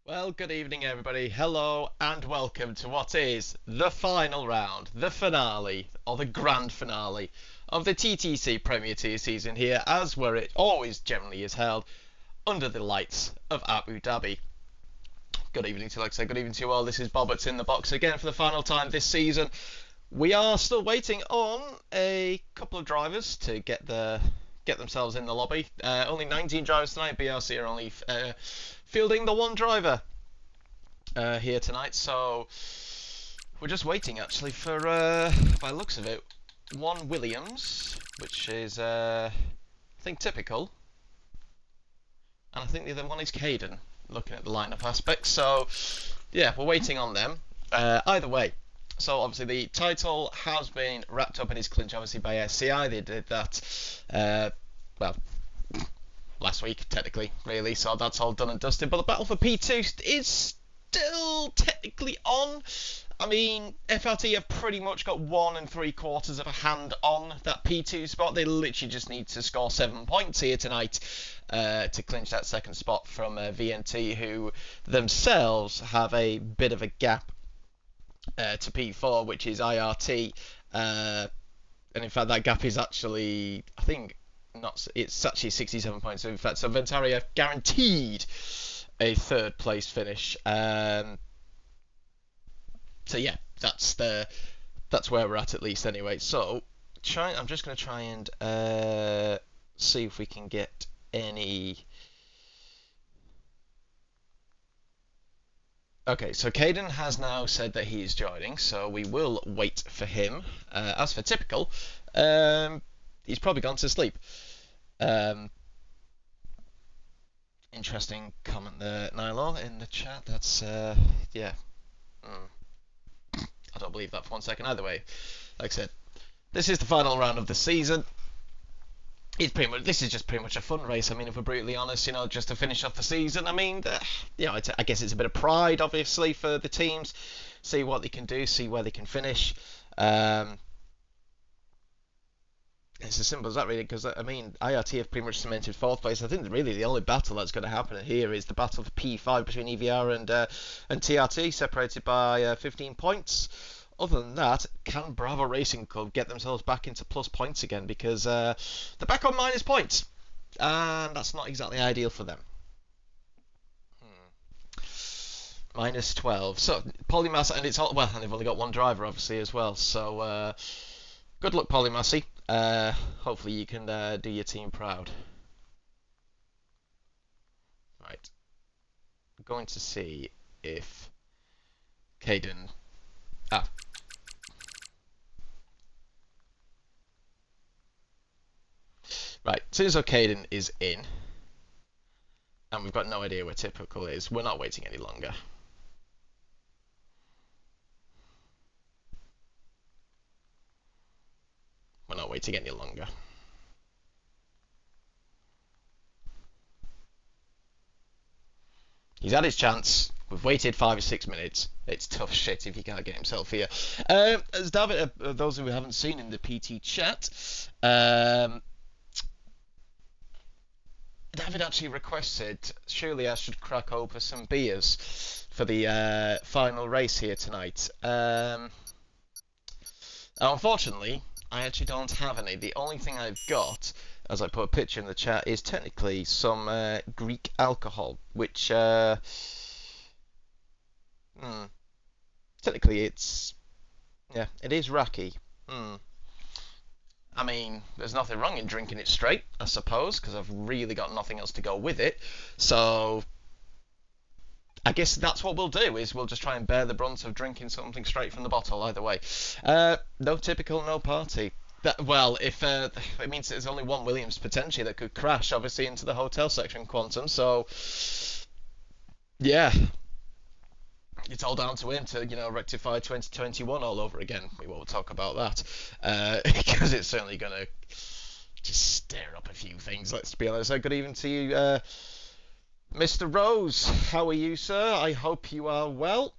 Well, good evening, everybody. Hello, and welcome to what is the final round, the finale, or the grand finale of the TTC Premier Tier season here, as where it always generally is held under the lights of Abu Dhabi. Good evening to you, like I said, good evening to you all. This is Bobberts in the box again for the final time this season. We are still waiting on a couple of drivers to get themselves in the lobby. Only 19 drivers tonight. BRC are only fielding the one driver here tonight, so we're just waiting actually for, by the looks of it, one Williams, which is, I think, typical, and I think the other one is Caden, looking at the lineup aspects. So, yeah, we're waiting on them. Either way, so obviously the title has been wrapped up in his clinch, obviously, by SCI. They did that, well, last week, technically, really, so that's all done and dusted. But the battle for P2 is still technically on. I mean, FRT have pretty much got 1 3/4 of a hand on that P2 spot. They literally just need to score 7 points here tonight to clinch that second spot from VNT, who themselves have a bit of a gap to P4, which is IRT. And in fact, that gap is actually, I think, not. It's actually 67 points. So in fact, so Ventaria guaranteed a third place finish. So yeah, that's where we're at least anyway. So I'm just going to try and see if we can get any. Okay, so Caden has now said that he is joining, so we will wait for him. As for typical, he's probably gone to sleep. Interesting comment there, Nylon, in the chat. That's yeah. I don't believe that for 1 second. Either way, like I said, this is the final round of the season. This is just pretty much a fun race. I mean, if we're brutally honest, just to finish off the season. I mean, I guess it's a bit of pride, obviously, for the teams. See what they can do, see where they can finish. It's as simple as that, really, because, I mean, IRT have pretty much cemented fourth place. I think really the only battle that's going to happen here is the battle for P5 between EVR and TRT, separated by 15 points. Other than that, can Bravo Racing Club get themselves back into plus points again? Because they're back on minus points, and that's not exactly ideal for them. Minus 12. So, Polymass, and it's all, well, and they've only got one driver, obviously, as well. So, good luck, Polymassy. Hopefully you can do your team proud. Right. I'm going to see if Caden... Right, as soon as Caden is in, and we've got no idea where Typical is, we're not waiting any longer. We're not waiting any longer. He's had his chance. We've waited 5 or 6 minutes. It's tough shit if he can't get himself here. As David, those who haven't seen in the PT chat, David actually requested, surely I should crack open some beers for the final race here tonight. Unfortunately, I actually don't have any. The only thing I've got, as I put a picture in the chat, is technically some Greek alcohol, which technically it's, yeah, it is raki. I mean, there's nothing wrong in drinking it straight, I suppose, because I've really got nothing else to go with it. So I guess that's what we'll do, is we'll just try and bear the brunt of drinking something straight from the bottle, either way. No Typical, no party. Well, if it means there's only one Williams potentially that could crash, obviously, into the hotel section, Quantum. So, yeah, it's all down to him to, rectify 2021 all over again. We won't talk about that, because it's certainly going to just stir up a few things, let's be honest. So good evening to you, Mr. Rose. How are you, sir? I hope you are well.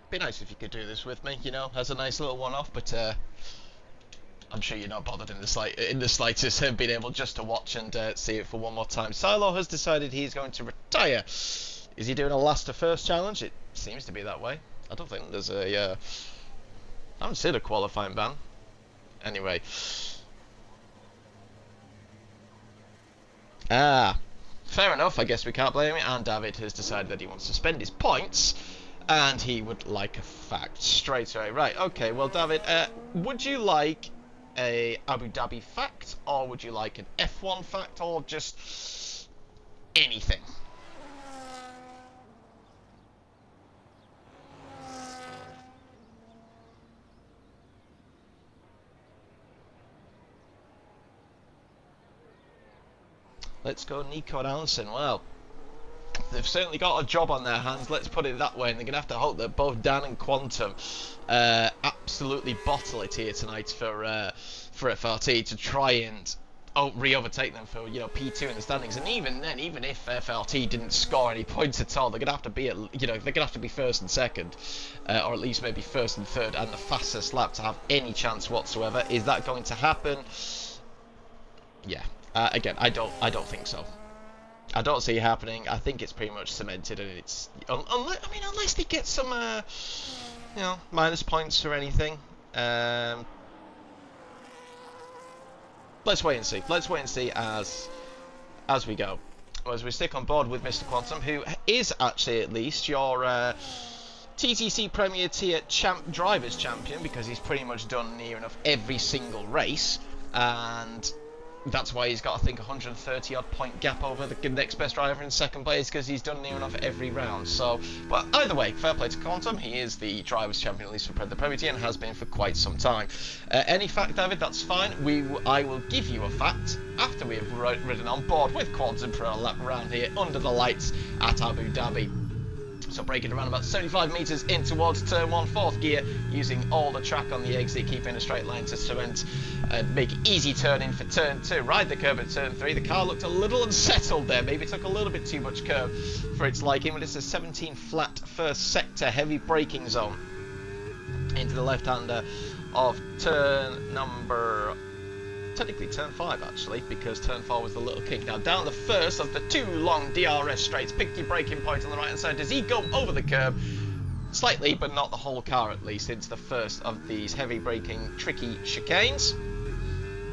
Be nice if you could do this with me, as a nice little one-off, but I'm sure you're not bothered in the slightest being able just to watch and see it for one more time. Silo has decided he's going to retire. Is he doing a last to first challenge? It seems to be that way. I don't think there's a... I haven't seen a qualifying ban. Anyway. Fair enough. I guess we can't blame it. And David has decided that he wants to spend his points. And he would like a fact straight away. Right, okay. Well, David, would you like a Abu Dhabi fact? Or would you like an F1 fact? Or just anything? Let's go Nico and Allison. Well, they've certainly got a job on their hands, let's put it that way, and they're going to have to hope that both Dan and Quantum absolutely bottle it here tonight for FRT to try and re-overtake them for, you know, P2 in the standings. And even then, even if FRT didn't score any points at all, they're going to have to be, they're going to have to be first and second, or at least maybe first and third, and the fastest lap to have any chance whatsoever. Is that going to happen? Yeah. Again, I don't think so. I don't see it happening. I think it's pretty much cemented, and it's unless they get some you know, minus points or anything. Let's wait and see. Let's wait and see as we go. As we stick on board with Mr. Quantum, who is actually at least your TTC Premier Tier Drivers Champion, because he's pretty much done near enough every single race, and that's why he's got, I think, 130 odd point gap over the next best driver in second place, because he's done near enough every round. So, but either way, fair play to Quantum. He is the drivers champion, at least for the Premier Tier, and has been for quite some time. Any fact, David, that's fine. I will give you a fact after we have ridden on board with Quantum for a lap around here under the lights at Abu Dhabi. So braking around about 75 metres in towards turn 1, fourth gear, using all the track on the exit, keeping a straight line to cement and make easy turn in for turn 2. Ride the curb at turn 3. The car looked a little unsettled there, maybe took a little bit too much curb for its liking, but it's a 17 flat first sector heavy braking zone into the left-hander of turn number... technically turn 5 actually, because turn 4 was the little kink. Now down the first of the two long DRS straights, pick your braking point on the right hand side. Does he go over the curb? Slightly, but not the whole car at least, into the first of these heavy braking tricky chicanes.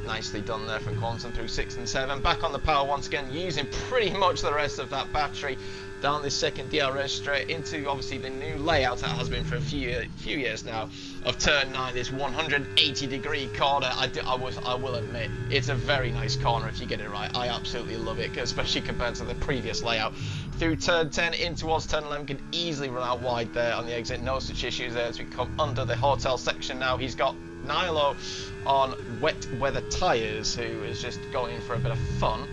Nicely done there from Quantum through 6 and 7. Back on the power once again, using pretty much the rest of that battery down this second DRS straight into obviously the new layout that has been for a few years now of turn 9, this 180 degree corner. I will admit, it's a very nice corner if you get it right. I absolutely love it, especially compared to the previous layout. Through turn 10 in towards turn 11, can easily run out wide there on the exit. No such issues there as we come under the hotel section now. He's got Nilo on wet weather tyres, who is just going for a bit of fun.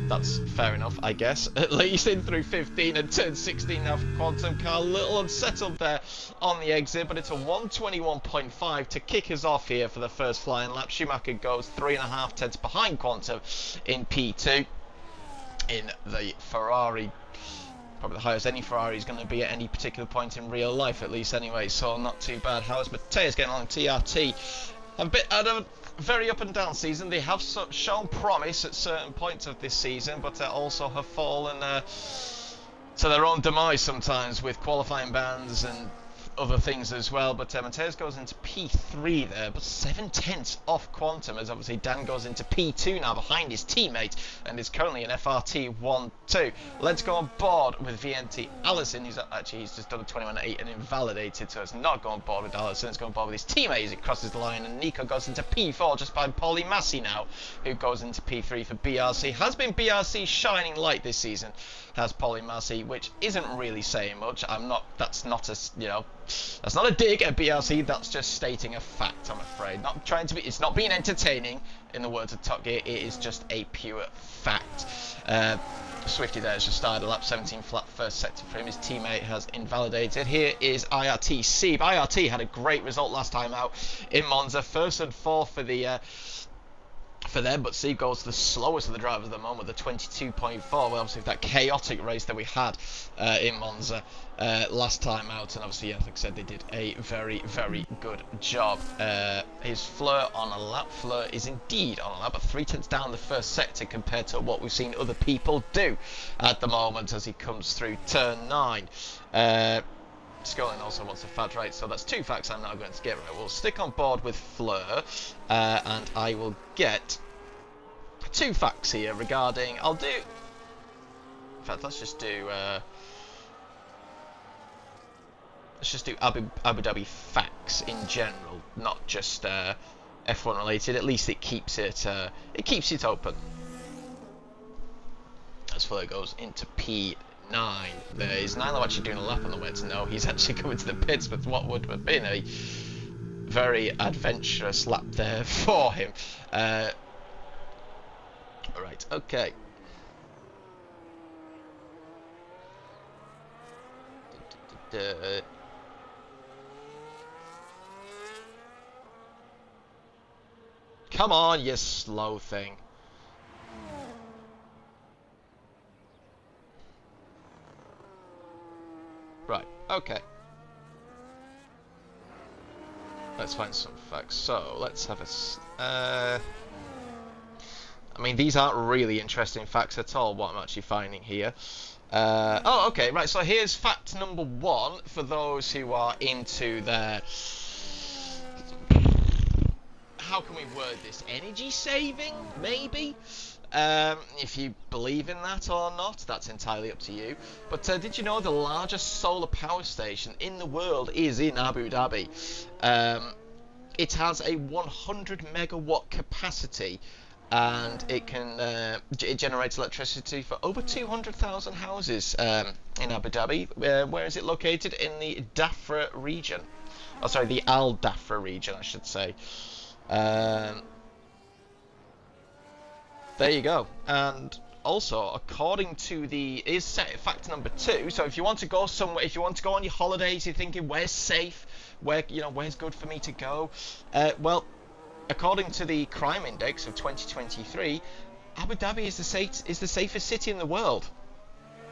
That's fair enough, I guess. At least in through 15 and turn 16 now for Quantum. Car a little unsettled there on the exit, but it's a 121.5 to kick us off here for the first flying lap. Schumacher goes 3.5 tenths behind Quantum in P2 in the Ferrari. Probably the highest any Ferrari is going to be at any particular point in real life, at least anyway, so not too bad. How's Mateus getting along? TRT had a very up and down season. They have shown promise at certain points of this season, but also have fallen to their own demise sometimes with qualifying bans and other things as well. But Mateus goes into P3 there, but 7 tenths off Quantum, as obviously Dan goes into P2 now behind his teammate and is currently in FRT 1-2. Let's go on board with VNT Allison. He's just done a 21.8 and invalidated, so it's not going on board with Allison. It's going on board with his teammate as it crosses the line, and Nico goes into P4 just by Paulie Massey now, who goes into P3 for BRC. Has been BRC shining light this season, has Paulie Massey, which isn't really saying much. That's not a dig at BRC, that's just stating a fact, I'm afraid. Not trying to be, it's not being entertaining, in the words of Top Gear, it is just a pure fact. Swifty there has just started a lap 17 flat first sector for him. His teammate has invalidated. Here is IRT. IRT had a great result last time out in Monza, first and fourth for the for them, but Steve Gold's the slowest of the drivers at the moment with a 22.4. Well, obviously that chaotic race that we had in Monza last time out, and obviously, yeah, like I said, they did a very, very good job. His Fleur on a lap. Fleur is indeed on a lap, but 3/10 down the first sector compared to what we've seen other people do at the moment as he comes through turn 9. Sculling also wants a fat right, so that's 2 facts I'm now going to get right. We'll stick on board with Fleur, and I will get 2 facts here regarding. In fact, let's just do Abu Dhabi facts in general, not just F1 related. At least it keeps it open. As Fleur goes into P9. Is Nilo actually doing a lap on the way to no? He's actually coming to the pits with what would have been a very adventurous lap there for him. Right, okay. Come on, you slow thing. Right, okay. Let's find some facts. So, let's have a... I mean, these aren't really interesting facts at all, what I'm actually finding here. Oh, okay, right, so here's fact number 1 for those who are into their... How can we word this? Energy saving, maybe? If you believe in that or not, that's entirely up to you. But did you know the largest solar power station in the world is in Abu Dhabi? It has a 100 megawatt capacity, and it generates electricity for over 200,000 houses in Abu Dhabi. Where is it located? In the Dhafra region. Oh, sorry, the Al Dhafra region, I should say. There you go. And also, according to fact number 2, so if you want to go somewhere, if you want to go on your holidays, you're thinking where's safe, where's good for me to go, well, according to the crime index of 2023, Abu Dhabi is the safest city in the world,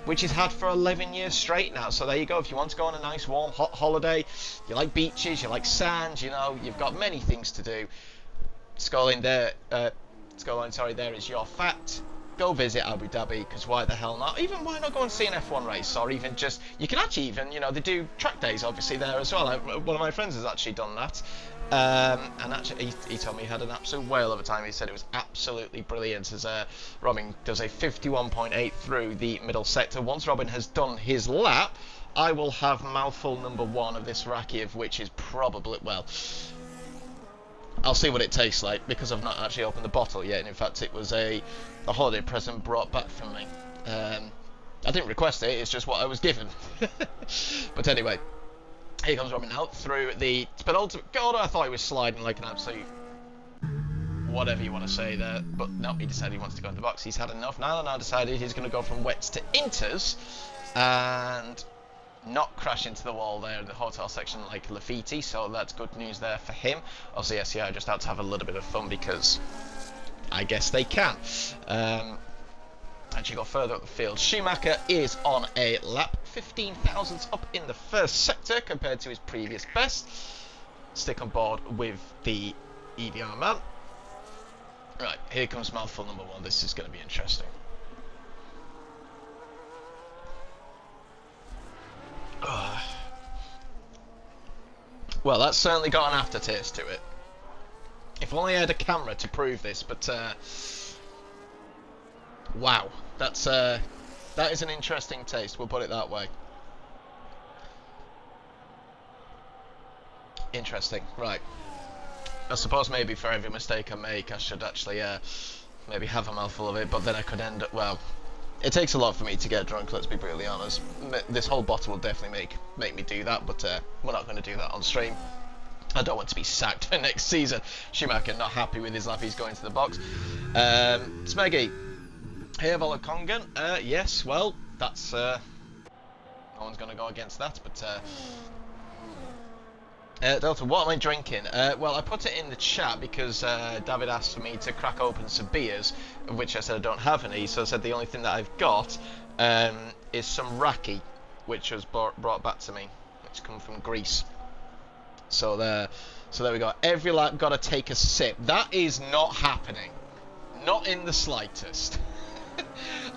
which it's had for 11 years straight now. So there you go. If you want to go on a nice warm hot holiday, you like beaches, you like sand, you've got many things to do. Scrolling there, there is your fact. Go visit Abu Dhabi, because why the hell not? Even why not go and see an F1 race, or even just, you can actually even, they do track days obviously there as well. One of my friends has actually done that. And actually, he told me he had an absolute whale of a time. He said it was absolutely brilliant as Robin does a 51.8 through the middle sector. Once Robin has done his lap, I will have mouthful number 1 of this raki, of which is probably, well, I'll see what it tastes like, because I've not actually opened the bottle yet. And in fact, it was a holiday present brought back from me. I didn't request it, it's just what I was given. But anyway, here comes Robin out through the penultimate. God, I thought he was sliding like an absolute whatever you want to say there, but no, he decided he wants to go in the box. He's had enough. Now decided he's going to go from wets to inters and not crash into the wall there in the hotel section like Lafitte, so that's good news there for him. Obviously, SCI just out to have a little bit of fun, because I guess they can. Actually, go further up the field. Schumacher is on a lap, 15 thousandths up in the first sector compared to his previous best. Stick on board with the EDR man. Right, here comes mouthful number 1. This is going to be interesting. Well, that's certainly got an aftertaste to it. If only I had a camera to prove this, but wow, that is an interesting taste, we'll put it that way. Interesting, right. I suppose maybe for every mistake I make, I should actually maybe have a mouthful of it, but then I could end up, well, it takes a lot for me to get drunk, let's be brutally honest. This whole bottle will definitely make me do that, but we're not going to do that on stream. I don't want to be sacked for next season. Schumacher not happy with his lap, he's going to the box. Smeggy, hey, Volakongan, yes, well, that's, no one's going to go against that, but Delta, what am I drinking? Well, I put it in the chat because David asked for me to crack open some beers, of which I said I don't have any, so I said the only thing that I've got is some raki, which was brought back to me. It's come from Greece. So there we go. Every lap got to take a sip. That is not happening. Not in the slightest.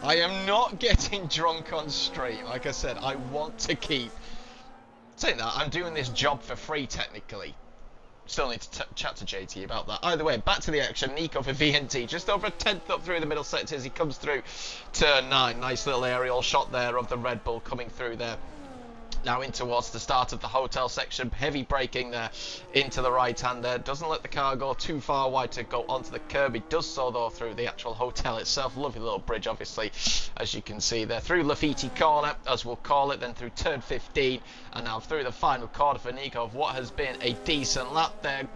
I am not getting drunk on stream. Like I said, I want to keep... Saying that, I'm doing this job for free, technically. Still need to chat to JT about that. Either way, back to the action. Nico for VNT, just over a tenth up through the middle sector as he comes through turn 9. Nice little aerial shot there of the Red Bull coming through there. Now in towards the start of the hotel section, heavy braking there into the right hand there, doesn't let the car go too far wide to go onto the curb. It does so though through the actual hotel itself. Lovely little bridge obviously, as you can see there, through Lafitte corner as we'll call it, then through turn 15 and now through the final corner for Nico of what has been a decent lap there.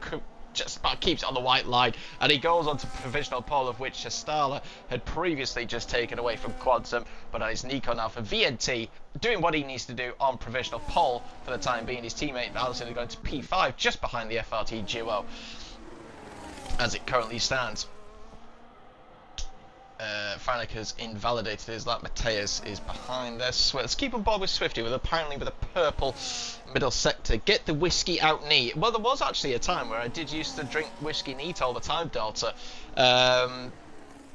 Just about keeps it on the white line, and he goes on to provisional pole, of which Shastala had previously just taken away from Quantum, but it's Nico now for VNT doing what he needs to do on provisional pole for the time being. His teammate Allison is going to P5 just behind the FRT duo as it currently stands. Franek has invalidated his lap. Mateus is behind there. Let's keep on board with Swifty with apparently with a purple middle sector. Get the whiskey out neat. Well, there was actually a time where I did used to drink whiskey neat all the time, Delta.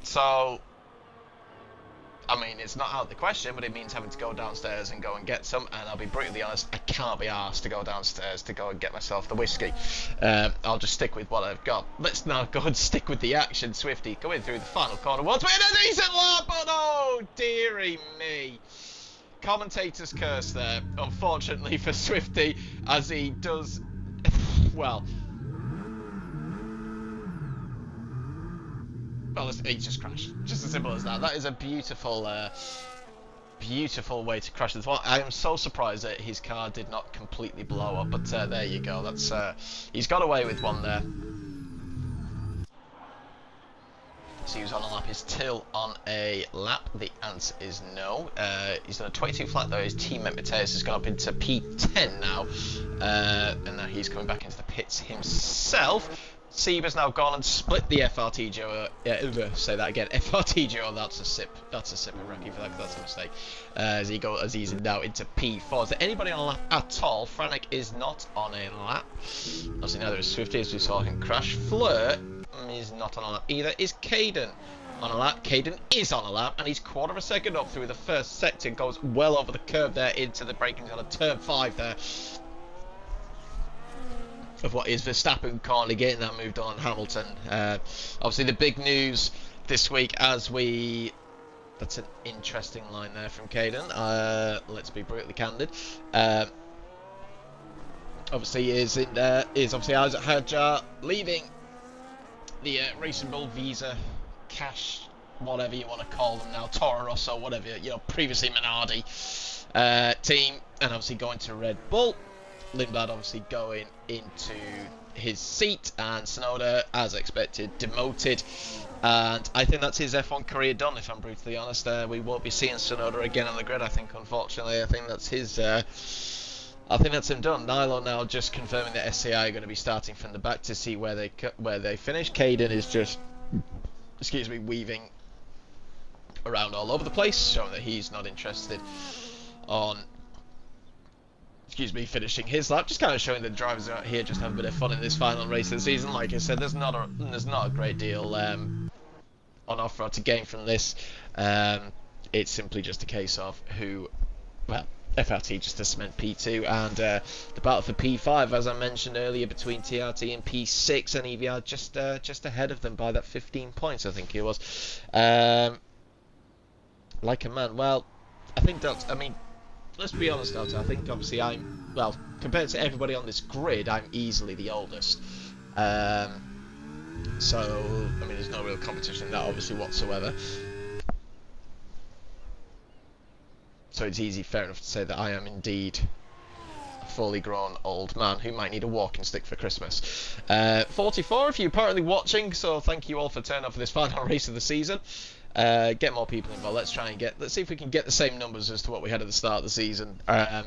So I mean, it's not out of the question, but it means having to go downstairs and go and get some, and I'll be brutally honest, I can't be arsed to go downstairs to go and get myself the whiskey. I'll just stick with what I've got. Let's now go and stick with the action. Swifty going through the final corner. What's been a decent lap, but oh, dearie me. Commentator's curse there, unfortunately for Swifty, as he does, well, he just crashed. Just as simple as that. That is a beautiful, beautiful way to crash this one. I am so surprised that his car did not completely blow up, but there you go. That's he's got away with one there. So he was on a lap. Is Till on a lap? The answer is no. He's done a 22 flat though. His teammate Mateus has gone up into P10 now, and now he's coming back into the pits himself. Seba's now gone and split the FRT duo. Say that again. FRT duo. That's a sip. That's a sip of Rocky for that. That's a mistake. As he's now into P4. Is there anybody on a lap at all? Franek is not on a lap. Obviously neither is Swifty, as we saw him crash. Fleur is not on a lap either. Is Caden on a lap? Caden is on a lap, and he's quarter of a second up through the first sector. Goes well over the curb there into the braking zone of turn 5 there. Of what is Verstappen currently getting that moved on Hamilton. Obviously the big news this week that's an interesting line there from Caden. Let's be brutally candid. Obviously is obviously Isaac Hadjar leaving the Racing Bull Visa Cash, whatever you want to call them now, Toro Rosso, whatever, previously Minardi team, and obviously going to Red Bull. Lindblad obviously going into his seat, and Tsunoda, as expected, demoted. And I think that's his F1 career done, if I'm brutally honest. We won't be seeing Tsunoda again on the grid, I think, unfortunately. I think that's his... I think that's him done. Nilo now just confirming that SCI are going to be starting from the back to see where they finish. Caden is just, weaving around all over the place, showing that he's not interested on... finishing his lap, just kind of showing the drivers out here just have a bit of fun in this final race of the season. Like I said, there's not a great deal on offer to gain from this. It's simply just a case of FRT just to cement P2, and the battle for P5, as I mentioned earlier, between TRT and P6, and EVR just ahead of them by that 15 points, I think it was. Like a man. Well, I think that's, let's be honest, Delta, I think obviously compared to everybody on this grid, I'm easily the oldest. So, there's no real competition in that, obviously, whatsoever. So it's easy, fair enough to say that I am indeed a fully grown old man who might need a walking stick for Christmas. 44 of you apparently watching, so thank you all for turning up for this final race of the season. Get more people involved. Let's see if we can get the same numbers as to what we had at the start of the season. That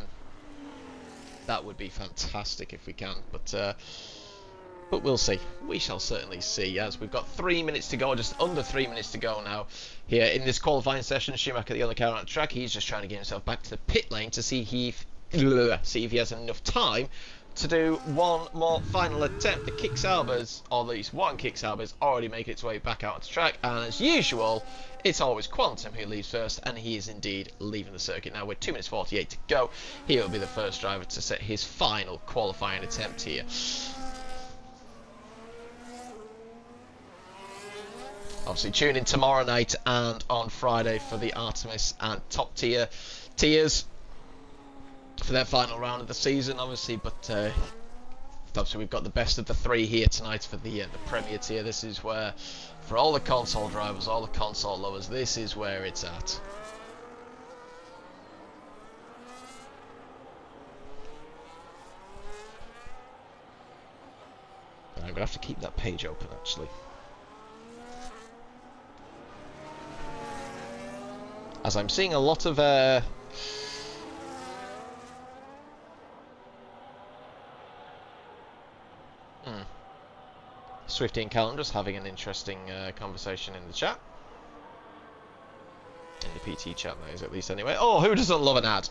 That would be fantastic if we can, but we'll see. We shall certainly see, as we've got 3 minutes to go, just under 3 minutes to go now here in this qualifying session. Schumacher, the other car on the track, he's just trying to get himself back to the pit lane to see if he has enough time to do one more final attempt. The Kick Saubers, or at least one Kick Saubers, already making its way back out onto the track, and as usual, it's always Quantum who leaves first, and he is indeed leaving the circuit now with 2 minutes 48 to go. He will be the first driver to set his final qualifying attempt here. Obviously tune in tomorrow night and on Friday for the Artemis and Top Tier tiers for their final round of the season, obviously, but obviously we've got the best of the three here tonight for the Premier tier. This is where, for all the console drivers, all the console lovers, this is where it's at. I'm going to have to keep that page open, actually. As I'm seeing a lot of Swifty and Callum just having an interesting conversation in the chat. In the PT chat, that is, at least, anyway. Oh, who doesn't love an ad?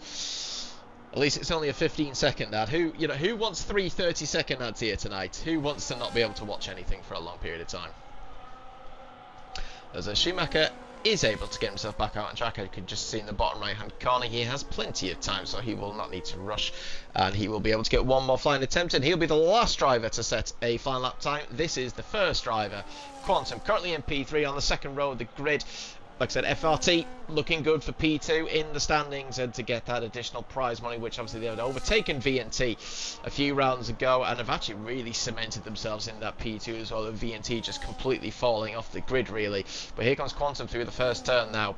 At least it's only a 15-second ad. Who wants 3 30-second ads here tonight? Who wants to not be able to watch anything for a long period of time? As a Schumacher is able to get himself back out on track, I could just see in the bottom right hand corner he has plenty of time, so he will not need to rush, and he will be able to get one more flying attempt, and he'll be the last driver to set a final lap time. This is the first driver, Quantum, currently in P3 on the second row of the grid. Like I said, FRT looking good for P2 in the standings, and to get that additional prize money, which obviously they had overtaken VNT a few rounds ago and have actually really cemented themselves in that P2 as well, and VNT just completely falling off the grid really. But here comes Quantum through the first turn now.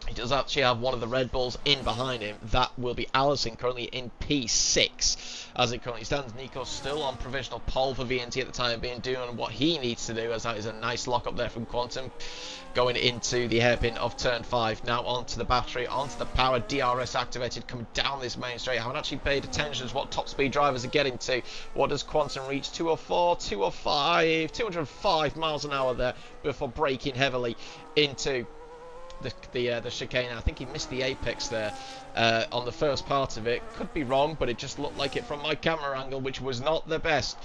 He does actually have one of the Red Bulls in behind him. That will be Allison, currently in P6. As it currently stands, Nico's still on provisional pole for VNT at the time being, doing what he needs to do, as that is a nice lock up there from Quantum. Going into the hairpin of turn 5. Now onto the battery, onto the power, DRS activated, coming down this main straight. I haven't actually paid attention to what top speed drivers are getting to. What does Quantum reach? 204, 205, 205 miles an hour there before braking heavily into the chicane. I think he missed the apex there on the first part of it. Could be wrong, but it just looked like it from my camera angle, which was not the best.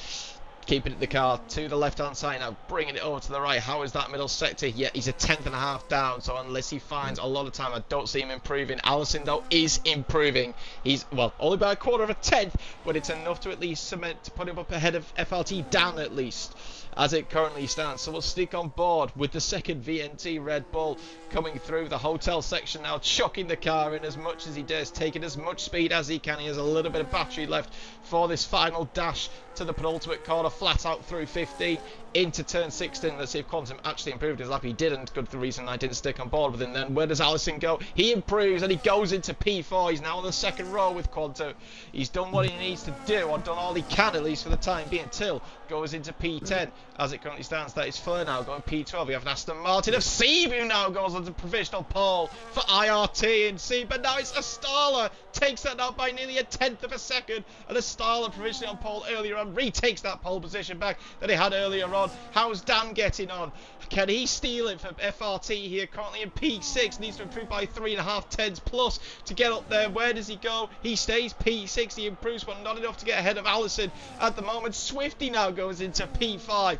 Keeping the car to the left hand side now, bringing it over to the right. How is that middle sector? Yeah, he's a 1/10.5 down, so unless he finds a lot of time, I don't see him improving. Allison though is improving. He's, well, only by 1/4 of a tenth, but it's enough to at least cement, to put him up ahead of FLT down at least, as it currently stands. So we'll stick on board with the second VNT Red Bull coming through the hotel section now, chucking the car in as much as he dares, taking as much speed as he can. He has a little bit of battery left for this final dash to the penultimate corner, flat out through 15 into turn 16. Let's see if Quantum actually improved his lap. He didn't. Good, the reason I didn't stick on board with him then. Where does Allison go? He improves and he goes into P4. He's now on the second row with Quantum. He's done what he needs to do, or done all he can at least for the time being. Till goes into P10 as it currently stands. That is Fleur now going P12. We have an Aston Martin of Sebe who now goes on the provisional pole for IRT and Sebe, but now it's Astala takes that out by nearly a 1/10 of a second, and Astala provisionally on pole earlier on retakes that pole position back that he had earlier on. How's Dan getting on? Can he steal it from FRT here, currently in P6, needs to improve by 3.5 tenths plus to get up there. Where does he go? He stays P6, he improves, but not enough to get ahead of Allison at the moment. Swifty now goes into P5.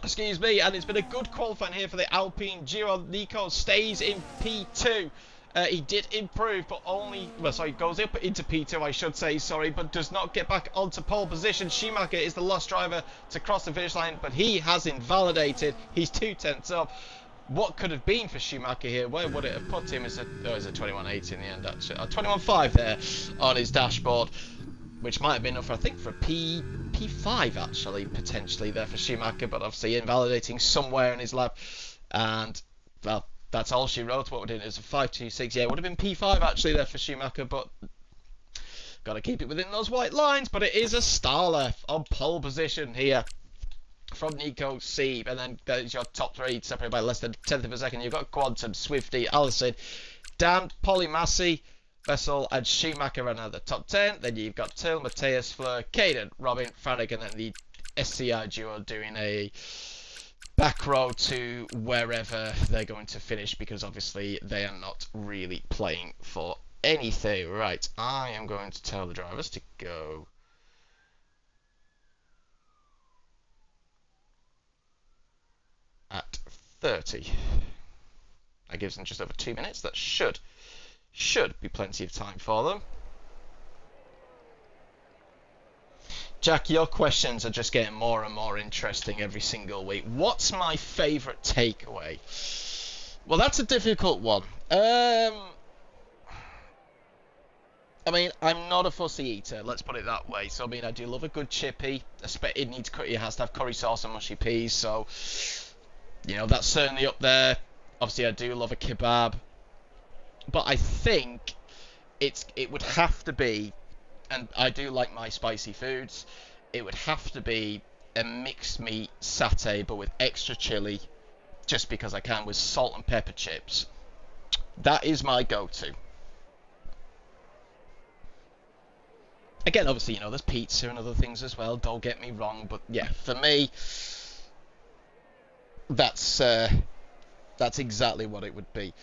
Excuse me, and it's been a good qualifying here for the Alpine Giro. Nico stays in P2. He did improve, but only, well, sorry, goes up into P2, I should say, sorry, but does not get back onto pole position. Schumacher is the last driver to cross the finish line, but he has invalidated. He's 2 tenths up. What could have been for Schumacher here? Where would it have put him? It's a 21.8 in the end, actually. 21.5 there on his dashboard, which might have been enough, I think, for P5, actually, potentially, there for Schumacher, but obviously invalidating somewhere in his lap. And, well, that's all she wrote. What we're doing is a 5.26. Yeah, it would have been P5 actually there for Schumacher, but got to keep it within those white lines. But it is a Starler on pole position here from Nico, Sebe, and then there's your top three separated by less than a 1/10 of a second. You've got Quantum, Swifty, Allison, Dan, Polymassy, Vettel and Schumacher are now the top 10. Then you've got Till, Matthias, Fleur, Caden, Robin, Flanagan, and the SCI duo doing a back row to wherever they're going to finish, because obviously they are not really playing for anything. Right, I am going to tell the drivers to go at 30. That gives them just over 2 minutes. That should be plenty of time for them. Jack, your questions are just getting more and more interesting every single week. What's my favourite takeaway? Well, that's a difficult one. I mean, I'm not a fussy eater, let's put it that way. So, I mean, I do love a good chippy. It has to have curry sauce and mushy peas. So, you know, that's certainly up there. Obviously, I do love a kebab. But I think it would have to be, and I do like my spicy foods, it would have to be a mixed meat satay, but with extra chili, just because I can, with salt and pepper chips. That is my go-to. Again, obviously, you know, there's pizza and other things as well, don't get me wrong, but yeah, for me, that's exactly what it would be.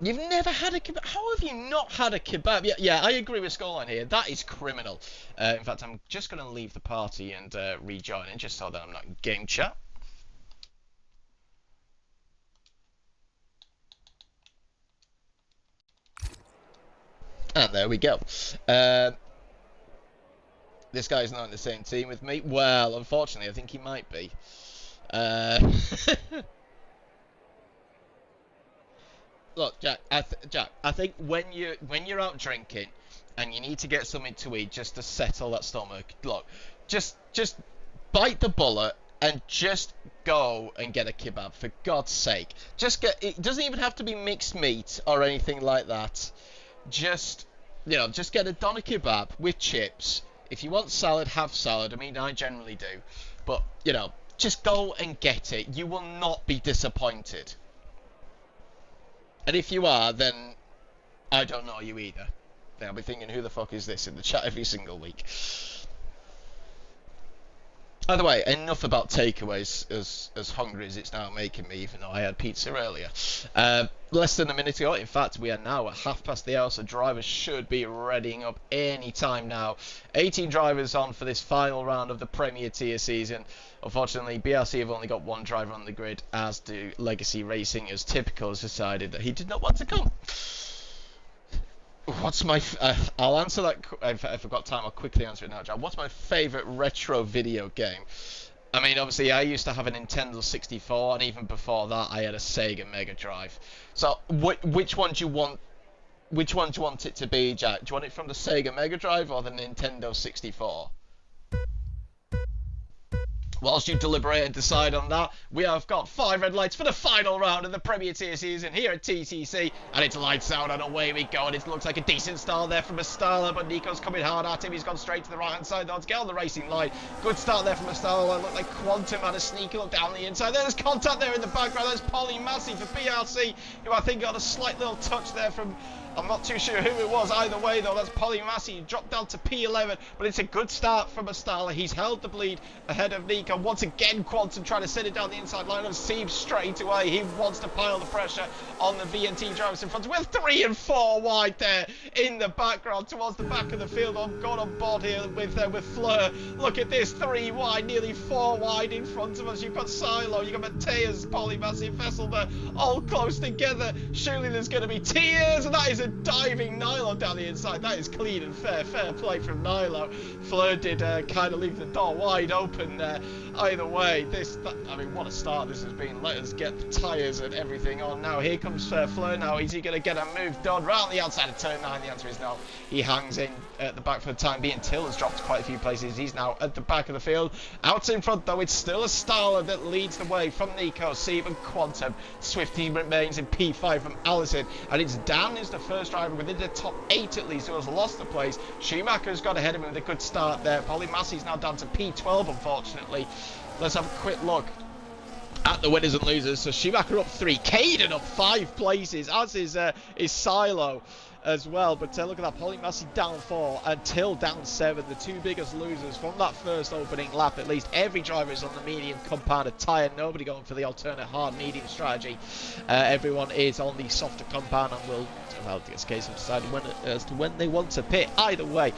You've never had a kebab? How have you not had a kebab? Yeah, I agree with Scoreline here. That is criminal. In fact, I'm just going to leave the party and rejoin it, just so that I'm not in game chat. And there we go. This guy's not in the same team with me. Well, unfortunately, I think he might be. Look, Jack. I think when you're out drinking and you need to get something to eat just to settle that stomach, look, just bite the bullet and just go and get a kebab, for God's sake. Just get. It doesn't even have to be mixed meat or anything like that. Just, you know, just get a doner kebab with chips. If you want salad, have salad. I mean, I generally do, but you know, just go and get it. You will not be disappointed. And if you are, then I don't know you either. Then I'll be thinking, who the fuck is this in the chat every single week? By the way, enough about takeaways, as hungry as it's now making me, even though I had pizza earlier. Less than a minute ago, in fact, we are now at 1:30, so drivers should be readying up any time now. 18 drivers on for this final round of the Premier Tier season. Unfortunately, BRC have only got one driver on the grid, as do Legacy Racing, as Typical has decided that he did not want to come. What's my... I'll answer that... If I've got time, I'll quickly answer it now, John. What's my favourite retro video game? I mean, obviously, I used to have a Nintendo 64, and even before that, I had a Sega Mega Drive. So, which one do you want... Which one do you want it to be, Jack? Do you want it from the Sega Mega Drive or the Nintendo 64? Whilst you deliberate and decide on that, we have got 5 red lights for the final round of the Premier Tier season here at TTC, and it's lights out and away we go, and it looks like a decent start there from Astala, but Nico's coming hard at him. He's gone straight to the right hand side though to get on the racing line. Good start there from Astala. Looked like Quantum had a sneaky look down the inside. There's contact there in the background. There's Polly Massey for BRC, who I think got a slight little touch there from... I'm not too sure who it was either way though. That's Polly Massey, dropped down to P11, but it's a good start from Astala. He's held the bleed ahead of Nico. Once again, Quantum trying to send it down the inside line of Sieb straight away. He wants to pile the pressure on the VNT drivers in front, with 3 and 4 wide there in the background towards the back of the field. I'm going on board here with Fleur. Look at this, 3 wide, nearly 4 wide in front of us. You've got Silo, you've got Mateus, Polly Massey, Vessel there, all close together. Surely there's going to be tears, and that is a diving Nilo down the inside. That is clean and fair play from Nilo. Fleur did kind of leave the door wide open there. Either way, I mean, what a start this has been. Let us get the tyres and everything on now. Here comes Fleur now. Is he going to get a move done round the outside of turn 9? The answer is no. He hangs in at the back for the time being. Till has dropped quite a few places. He's now at the back of the field. Out in front, though, it's still a Starler that leads the way from Nico, Sieb and Quantum. Swifty remains in P5 from Allison. And it's Dan who's the first driver within the top 8 at least who has lost the place. Schumacher's got ahead of him with a good start there. Polly Massey's now down to P12, unfortunately. Let's have a quick look at the winners and losers. So Schumacher up 3, Caden up 5 places, as is Silo as well. But look at that, Polymassy down 4 and Till down 7, the 2 biggest losers from that first opening lap. At least every driver is on the medium compounded tyre, nobody going for the alternate hard medium strategy. Everyone is on the softer compound and will, well, it's a case of deciding as to when they want to pit. Either way,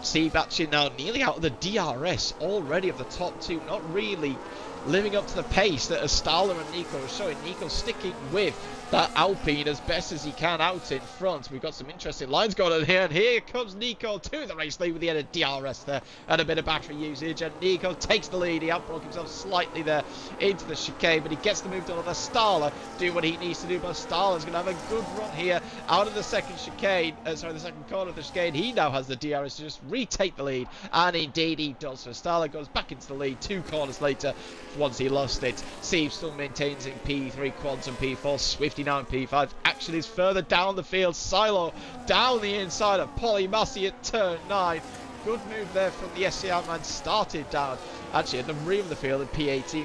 Steve actually now nearly out of the DRS already of the top 2, not really living up to the pace that Astala and Nico are showing. Nico sticking with that Alpine as best as he can out in front. We've got some interesting lines going on here, and here comes Nico to the race lead with the end of DRS there and a bit of battery usage, and Nico takes the lead. He outbroke himself slightly there into the chicane, but he gets the move done on Astala, do what he needs to do. But Astala's going to have a good run here out of the second chicane, the second corner of the chicane. He now has the DRS to just retake the lead, and indeed he does. So Astala goes back into the lead 2 corners later once he lost it. Steve still maintains in P3, Quantum P4, Swifty now in P5. Action is further down the field. Silo down the inside of Polymassy at turn 9. Good move there from the SCR man. Started down actually at the rear of the field in P18.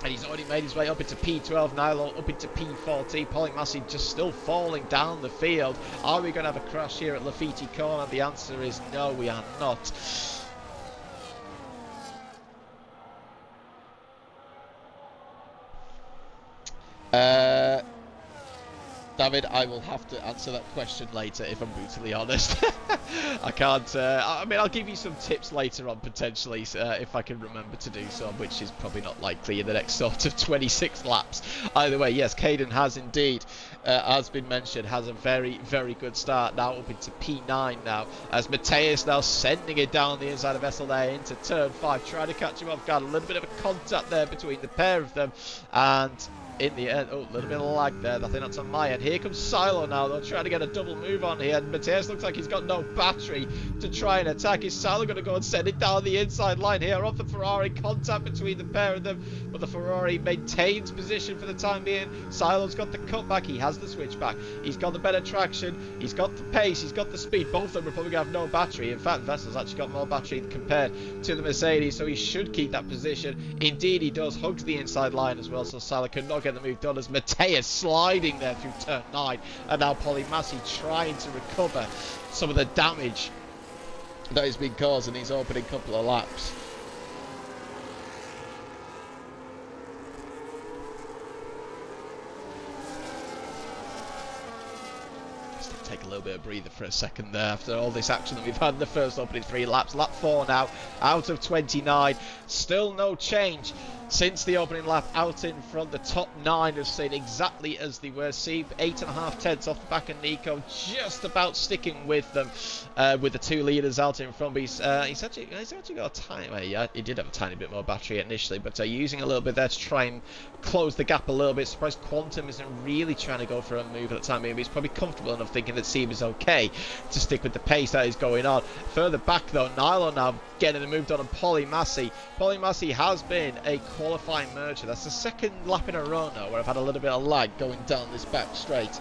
And he's already made his way up into P12, Nilo up into P14. Polymassy just still falling down the field. Are we going to have a crash here at Lafitte Corner? The answer is no, we are not. David, I will have to answer that question later, if I'm brutally honest. I can't, I mean, I'll give you some tips later on, potentially, if I can remember to do so, which is probably not likely in the next sort of 26 laps. Either way, yes, Caden has indeed, as been mentioned, has a very, very good start now up into P9 now, as Mateus now sending it down the inside of Vessel there into turn 5, trying to catch him off guard. A little bit of a contact there between the pair of them, and in the end, oh, a little bit of lag there. I think that's on my end. Here comes Silo now, though, trying to get a double move on here. And Mateus looks like he's got no battery to try and attack. Is Silo going to go and send it down the inside line here off the Ferrari? Contact between the pair of them, but the Ferrari maintains position for the time being. Silo's got the cutback. He has the switchback. He's got the better traction. He's got the pace. He's got the speed. Both of them are probably going to have no battery. In fact, Vessel's actually got more battery compared to the Mercedes, so he should keep that position. Indeed, he does. Hugs the inside line as well, so Silo cannot get the move done as Mateus sliding there through turn 9, and now Polymassy trying to recover some of the damage that has been caused in these opening couple of laps. Take a little bit of breather for a second there after all this action that we've had in the first opening 3 laps. Lap 4 now, out of 29. Still no change since the opening lap. Out in front, the top 9 have stayed exactly as they were. See, 8.5 tenths off the back of Nico, just about sticking with them, with the 2 leaders out in front. But he's actually got a tiny, well, yeah, he did have a tiny bit more battery initially, but using a little bit there to try and close the gap a little bit. Surprised Quantum isn't really trying to go for a move at the time being, but he's probably comfortable enough thinking that Steve is okay to stick with the pace that is going on. Further back though, Nylon now getting the move done on Polymassy. Polymassy has been a qualifying merger. That's the second lap in a row now where I've had a little bit of lag going down this back straight,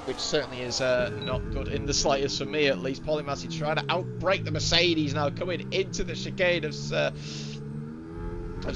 which certainly is not good in the slightest for me, at least. Polymassy trying to outbrake the Mercedes now, coming into the chicane of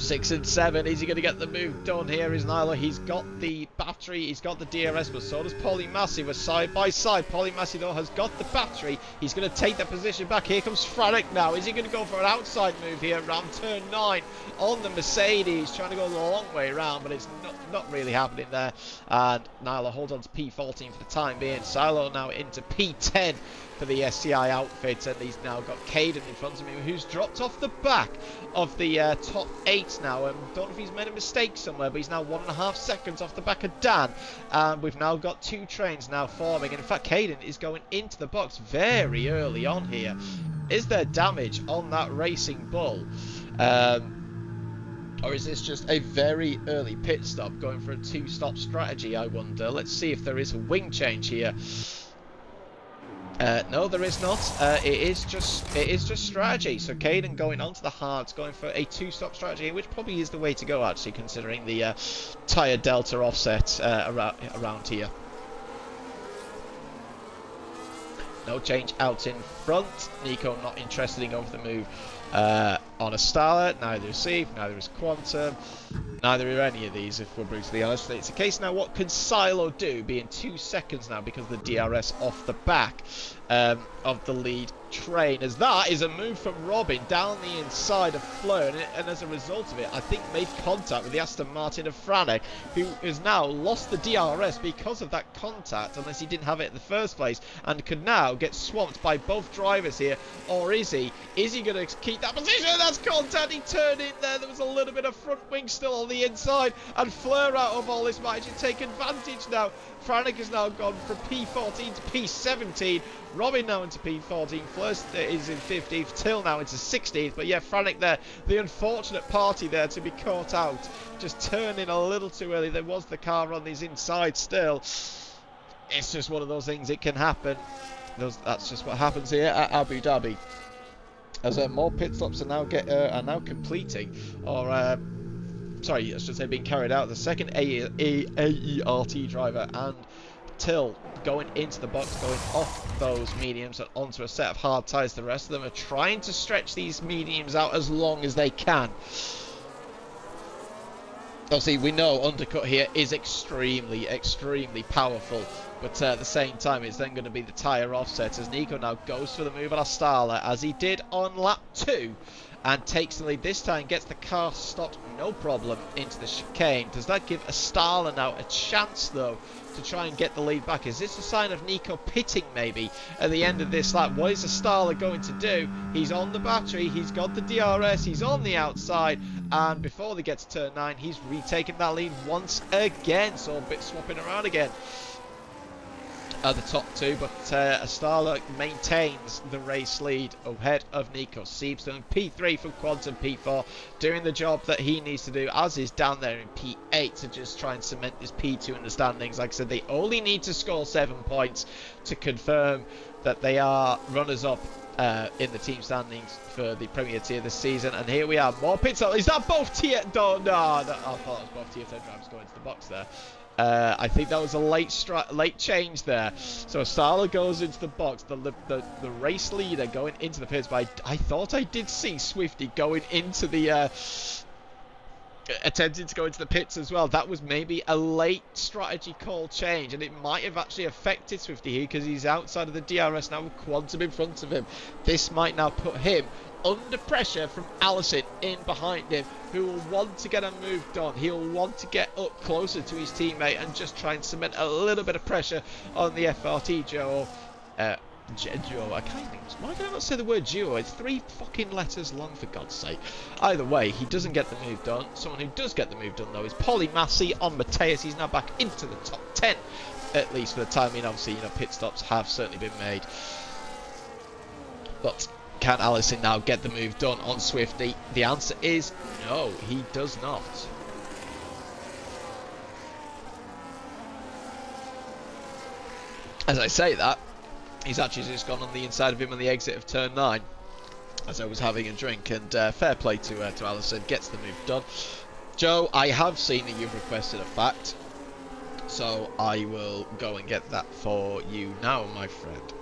6 and 7. Is he going to get the move done here? Is Nilo? He's got the battery, he's got the DRS, but so does Polymassy. We're side by side. Polymassy though has got the battery. He's going to take that position back. Here comes Franick now. Is he going to go for an outside move here around turn 9 on the Mercedes? Trying to go the long way around, but it's not really happening there. And Nilo holds on to P14 for the time being. Silo now into P10 for the SCI outfit, and he's now got Caden in front of him, who's dropped off the back of the top 8 now. Don't know if he's made a mistake somewhere, but he's now 1.5 seconds off the back of Dan. And we've now got 2 trains now forming, and in fact Caden is going into the box very early on here. Is there damage on that Racing Bull? Or is this just a very early pit stop going for a 2-stop strategy, I wonder? Let's see if there is a wing change here. No, there is not. It is just strategy. So Caden going onto the hards, going for a 2-stop strategy, which probably is the way to go actually, considering the tyre delta offset around here. No change out in front. Nico not interested in going for the move on a Starlet. Neither is Seif, neither is Quantum, neither are any of these, if we're brutally honest. It's a case now, what can Silo do, being 2 seconds now because of the DRS off the back of the lead train, as that is a move from Robin down the inside of Fleur, and as a result of it, I think made contact with the Aston Martin of Franek, who has now lost the DRS because of that contact, unless he didn't have it in the first place, and could now get swamped by both drivers here. Or is he? Is he going to keep that position? That's contact. He turned in there. There was a little bit of front wing still on the inside, and Fleur out of all this might actually take advantage now. Franek has now gone from P14 to P17. Robin now into P14. Fleur is in 15th. Till now into 16th. But yeah, Franek there, the unfortunate party there to be caught out. Just turning a little too early. There was the car on his inside still. It's just one of those things. It can happen. That's just what happens here at Abu Dhabi. As more pit stops are now completing, or sorry, I should say being carried out. The second AERT driver and Till going into the box, going off those mediums and onto a set of hard tyres. The rest of them are trying to stretch these mediums out as long as they can. Obviously, we know undercut here is extremely, extremely powerful. But at the same time, it's then going to be the tyre offset as Nico now goes for the move on Astala, as he did on lap 2. And takes the lead this time, gets the car stopped, no problem, into the chicane. Does that give Astala now a chance, though, to try and get the lead back? Is this a sign of Nico pitting, maybe, at the end of this lap? What is Astala going to do? He's on the battery, he's got the DRS, he's on the outside, and before they get to turn 9, he's retaken that lead once again. So a bit swapping around again at the top two, but Astala maintains the race lead ahead of Nico Siebstone. P3 from Quantum, P4 doing the job that he needs to do, as is down there in P8 to just try and cement this P2 in the standings. Like I said, they only need to score 7 points to confirm that they are runners-up in the team standings for the Premier Tier this season. And here we are, more pit stops. Is that both tier? No, I thought it was both tier 10 drivers going to the box there. I think that was a late change there. So Astala goes into the box, the race leader going into the pits. But I thought I did see Swifty going into the attempting to go into the pits as well. That was maybe a late strategy call change, and it might have actually affected Swifty here because he's outside of the DRS now with Quantum in front of him. This might now put him under pressure from Allison in behind him, who will want to get a move done. He'll want to get up closer to his teammate and just try and cement a little bit of pressure on the FRT duo. Duo, I can't think. Why did I not say the word duo? It's 3 fucking letters long, for God's sake. Either way, he doesn't get the move done. Someone who does get the move done, though, is Polly Massey on Mateus. He's now back into the top 10, at least for the time being. Obviously, pit stops have certainly been made. But can Allison now get the move done on Swifty? The answer is no, he does not. As I say that, he's actually just gone on the inside of him on the exit of turn 9 as I was having a drink, and fair play to Allison, gets the move done. Joe, I have seen that you've requested a fact, so I will go and get that for you now, my friend.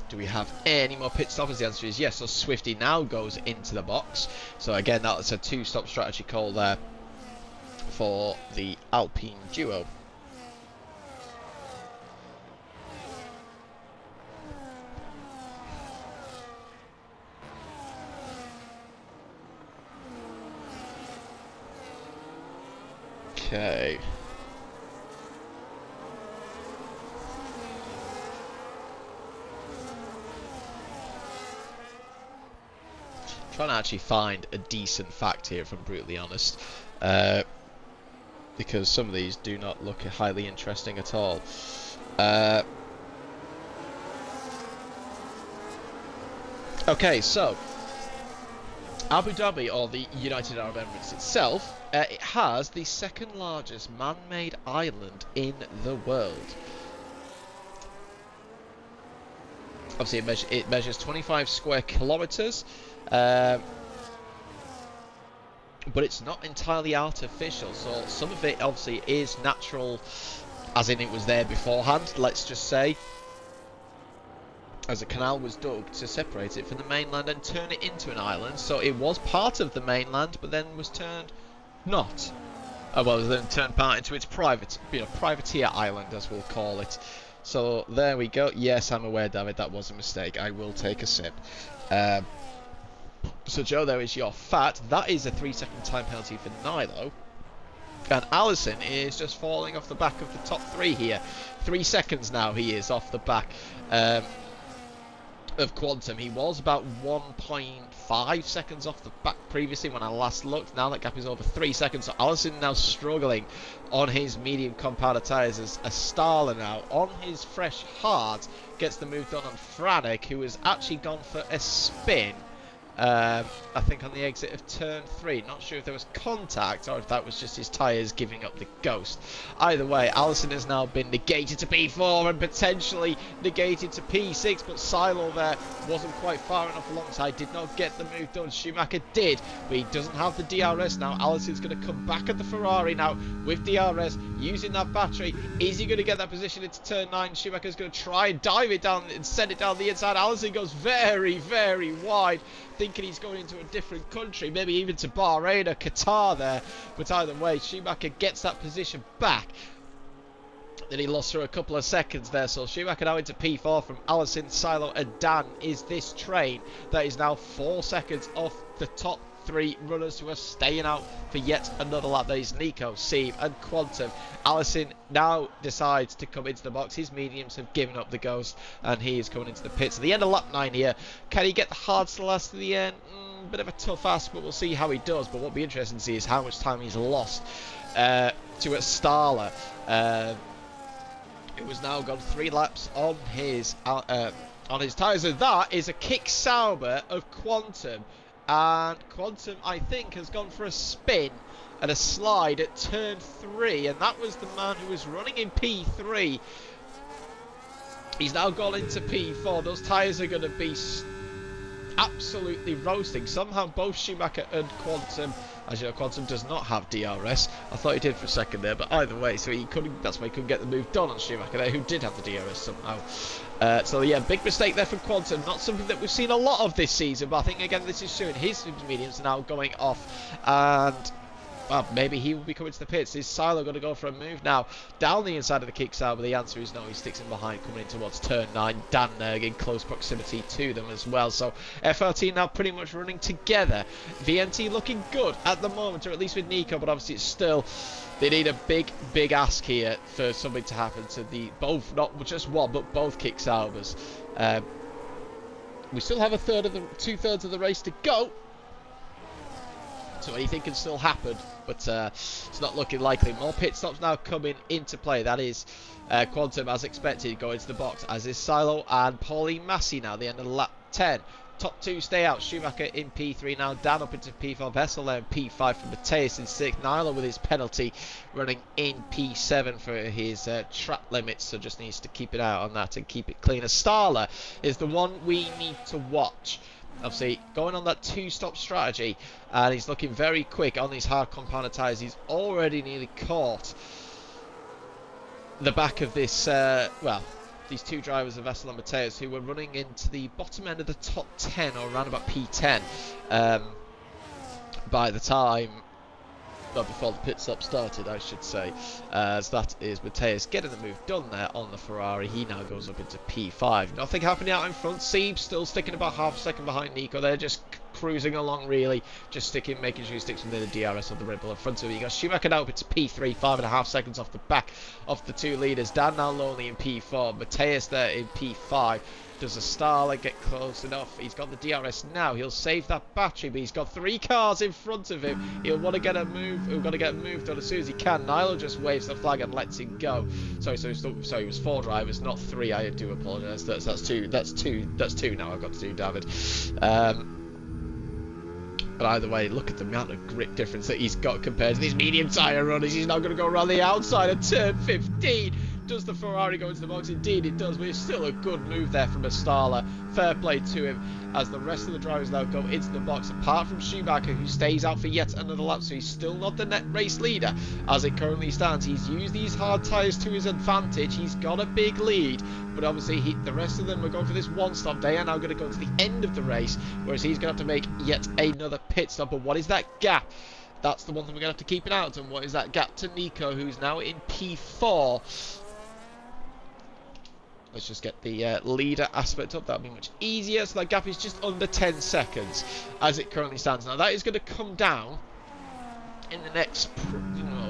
Do we have any more pit stoppers? The answer is yes. So Swifty now goes into the box. So again, that's a 2-stop strategy call there for the Alpine duo. Okay. Trying to actually find a decent fact here, if I'm brutally honest, because some of these do not look highly interesting at all. Okay, so Abu Dhabi, or the United Arab Emirates itself, it has the 2nd largest man-made island in the world. Obviously, it measures 25 square kilometers. But it's not entirely artificial, so some of it obviously is natural as in it was there beforehand, let's just say, as a canal was dug to separate it from the mainland and turn it into an island. So it was part of the mainland, but then was turned not. Well, then turned part into its privateer island, as we'll call it. So there we go. Yes, I'm aware, David, that was a mistake. I will take a sip. So Joe, there is your fat. That is a 3-second time penalty for Nilo. And Allison is just falling off the back of the top 3 here. 3 seconds now he is off the back of Quantum. He was about 1.5 seconds off the back previously when I last looked. Now that gap is over 3 seconds. So Allison now struggling on his medium compounder tyres as Starler now on his fresh hard gets the move done on Franek, who has actually gone for a spin. I think on the exit of turn 3. Not sure if there was contact or if that was just his tyres giving up the ghost. Either way, Allison has now been negated to P4 and potentially negated to P6, but Silo there wasn't quite far enough alongside, did not get the move done. Schumacher did, but he doesn't have the DRS now. Allison's going to come back at the Ferrari now with DRS, using that battery. Is he going to get that position into turn 9? Schumacher's going to try and dive it down and send it down the inside. Allison goes very, very wide, thinking he's going into a different country, maybe even to Bahrain or Qatar there, but either way, Schumacher gets that position back. Then he lost for a couple of seconds there, so Schumacher now into P4 from Allison, Silo and Dan is this train that is now 4 seconds off the top 3 runners who are staying out for yet another lap. That is Nico, Seam and Quantum. Allison now decides to come into the box. His mediums have given up the ghost and he is coming into the pits at the end of lap 9 here. Can he get the hards to last to the end? Bit of a tough ask, but we'll see how he does. But what will be interesting to see is how much time he's lost to a Starler. It was now gone 3 laps on his tyres. So that is a kick Sauber of Quantum. And Quantum, I think, has gone for a spin and a slide at turn 3. And that was the man who was running in P3. He's now gone into P4. Those tyres are going to be absolutely roasting. Somehow both Schumacher and Quantum, as you know, Quantum does not have DRS. I thought he did for a second there, but either way, so he couldn't. That's why he couldn't get the move done on Schumacher there, who did have the DRS somehow. So yeah, big mistake there from Quantum. Not something that we've seen a lot of this season, but I think again this is soon. His mediums are now going off, and well, maybe he will be coming to the pits. Is Silo going to go for a move now down the inside of the kick Sauber? The answer is no. He sticks in behind, coming in towards turn 9. Dan in close proximity to them as well. So FRT now pretty much running together. VNT looking good at the moment, or at least with Nico, but obviously it's still, they need a big ask here for something to happen to the both, not just one, but both kick Saubers. We still have 2/3 of the race to go. So anything can still happen, but it's not looking likely. More pit stops now coming into play. That is Quantum, as expected, going to the box, as is Silo and Pauline Massey now, the end of lap 10. Top 2 stay out. Schumacher in P3 now. Dan up into P4. Vessel there in P5 for Mateus in 6th. Nyla with his penalty running in P7 for his track limits. So just needs to keep it out on that and keep it clean. A Starler is the one we need to watch. Obviously going on that 2-stop strategy, and he's looking very quick on these hard compounder tyres. He's already nearly caught the back of this, these 2 drivers of Vessel and Mateus, who were running into the bottom end of the top 10, or around about P10 by the time, well, before the pit stop started, I should say. So that is Mateus getting the move done there on the Ferrari. He now goes up into P5. Nothing happening out in front. Seeb still sticking about half a second behind Nico. They're just cruising along, really, just making sure he sticks within the DRS of the Red Bull in front of him. You got Schumacher now up into P3, 5.5 seconds off the back of the 2 leaders. Dan now lonely in P4, Mateus there in P5. Does a Starler get close enough? He's got the DRS now. He'll save that battery, but he's got 3 cars in front of him. He'll want to get a move. He'll got to get moved on as soon as he can. Nilo just waves the flag and lets him go. Sorry, it was 4 drivers, not 3. I do apologise. That's two. That's two now. I've got to do, David. But either way, look at the amount of grip difference that he's got compared to these medium tyre runners. He's now going to go around the outside of turn 15. Does the Ferrari go into the box? Indeed it does, but it's still a good move there from Astala. Fair play to him, as the rest of the drivers now go into the box, apart from Schumacher, who stays out for yet another lap, so he's still not the net race leader as it currently stands. He's used these hard tyres to his advantage. He's got a big lead, but obviously the rest of them are going for this one stop. They are now going to go to the end of the race, whereas he's going to have to make yet another pit stop. But what is that gap? That's the one thing we're going to have to keep an eye out on. What is that gap to Nico, who's now in P4? Let's just get the leader aspect up. That'll be much easier. So that gap is just under 10 seconds as it currently stands. Now that is going to come down in the next,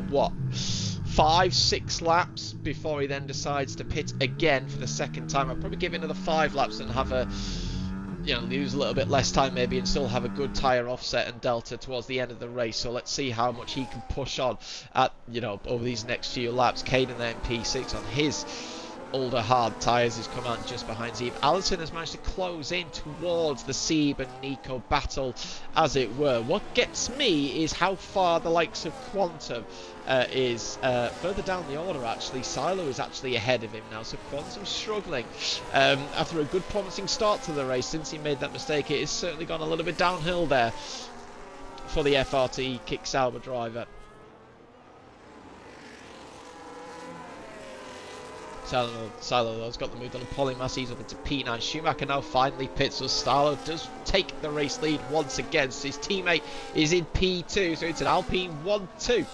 what, 5-6 laps before he then decides to pit again for the second time. I'll probably give it another 5 laps and have a, lose a little bit less time maybe, and still have a good tyre offset and delta towards the end of the race. So let's see how much he can push on at, over these next few laps. Caden there in P6 on his older hard tyres has come out just behind Zeeb. Allison has managed to close in towards the Zeeb and Nico battle, as it were. What gets me is how far the likes of Quantum is further down the order. Actually, Silo is actually ahead of him now, so Quantum's struggling after a good promising start to the race. Since he made that mistake, it has certainly gone a little bit downhill there for the FRT Kick Sauber driver. Silo has got the move on Polymassi's up into P9. Schumacher now finally pits, so Starlo does take the race lead once again. So his teammate is in P2, so it's an Alpine 1-2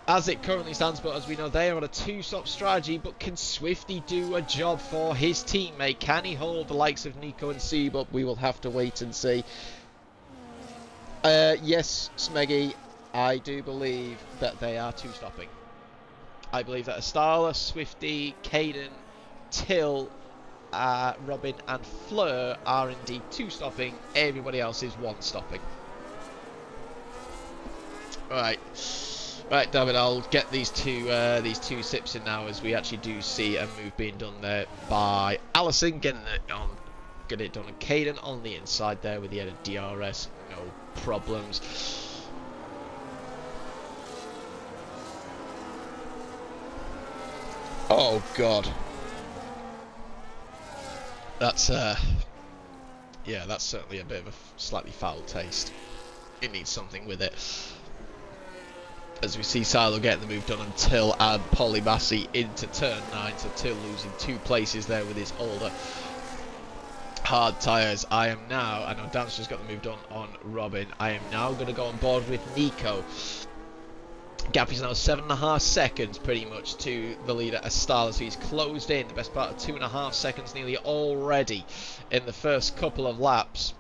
as it currently stands. But as we know, they are on a 2-stop strategy. But can Swifty do a job for his teammate? Can he hold the likes of Nico and Seb up? We will have to wait and see. Yes, Smeggy, I do believe that they are 2-stopping. I believe that Astala, Swifty, Caden, Till, Robin and Fleur are indeed 2-stopping. Everybody else is 1-stopping. Right, David, I'll get these two sips in now, as we actually do see a move being done there by Allison, getting it done on Caden on the inside there with the head of DRS, no problems. Oh God, that's yeah, that's certainly a bit of a slightly foul taste. It needs something with it. As we see Silo getting the move done on Till and Polymassi into turn 9, so Till losing 2 places there with his older hard tyres. I know Dan's just got the move done on Robin. I am now going to go on board with Nico. Gap is now 7.5 seconds pretty much to the leader Astala, so he's closed in the best part of 2.5 seconds nearly already in the first couple of laps.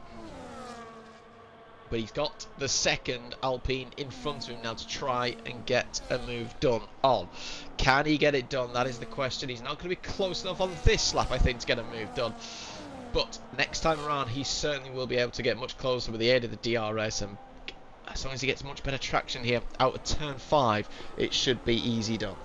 But he's got the second Alpine in front of him now to try and get a move done on. Can he get it done? That is the question. He's not going to be close enough on this lap, I think, to get a move done. But next time around, he certainly will be able to get much closer with the aid of the DRS, and as long as he gets much better traction here out of turn 5, it should be easy done.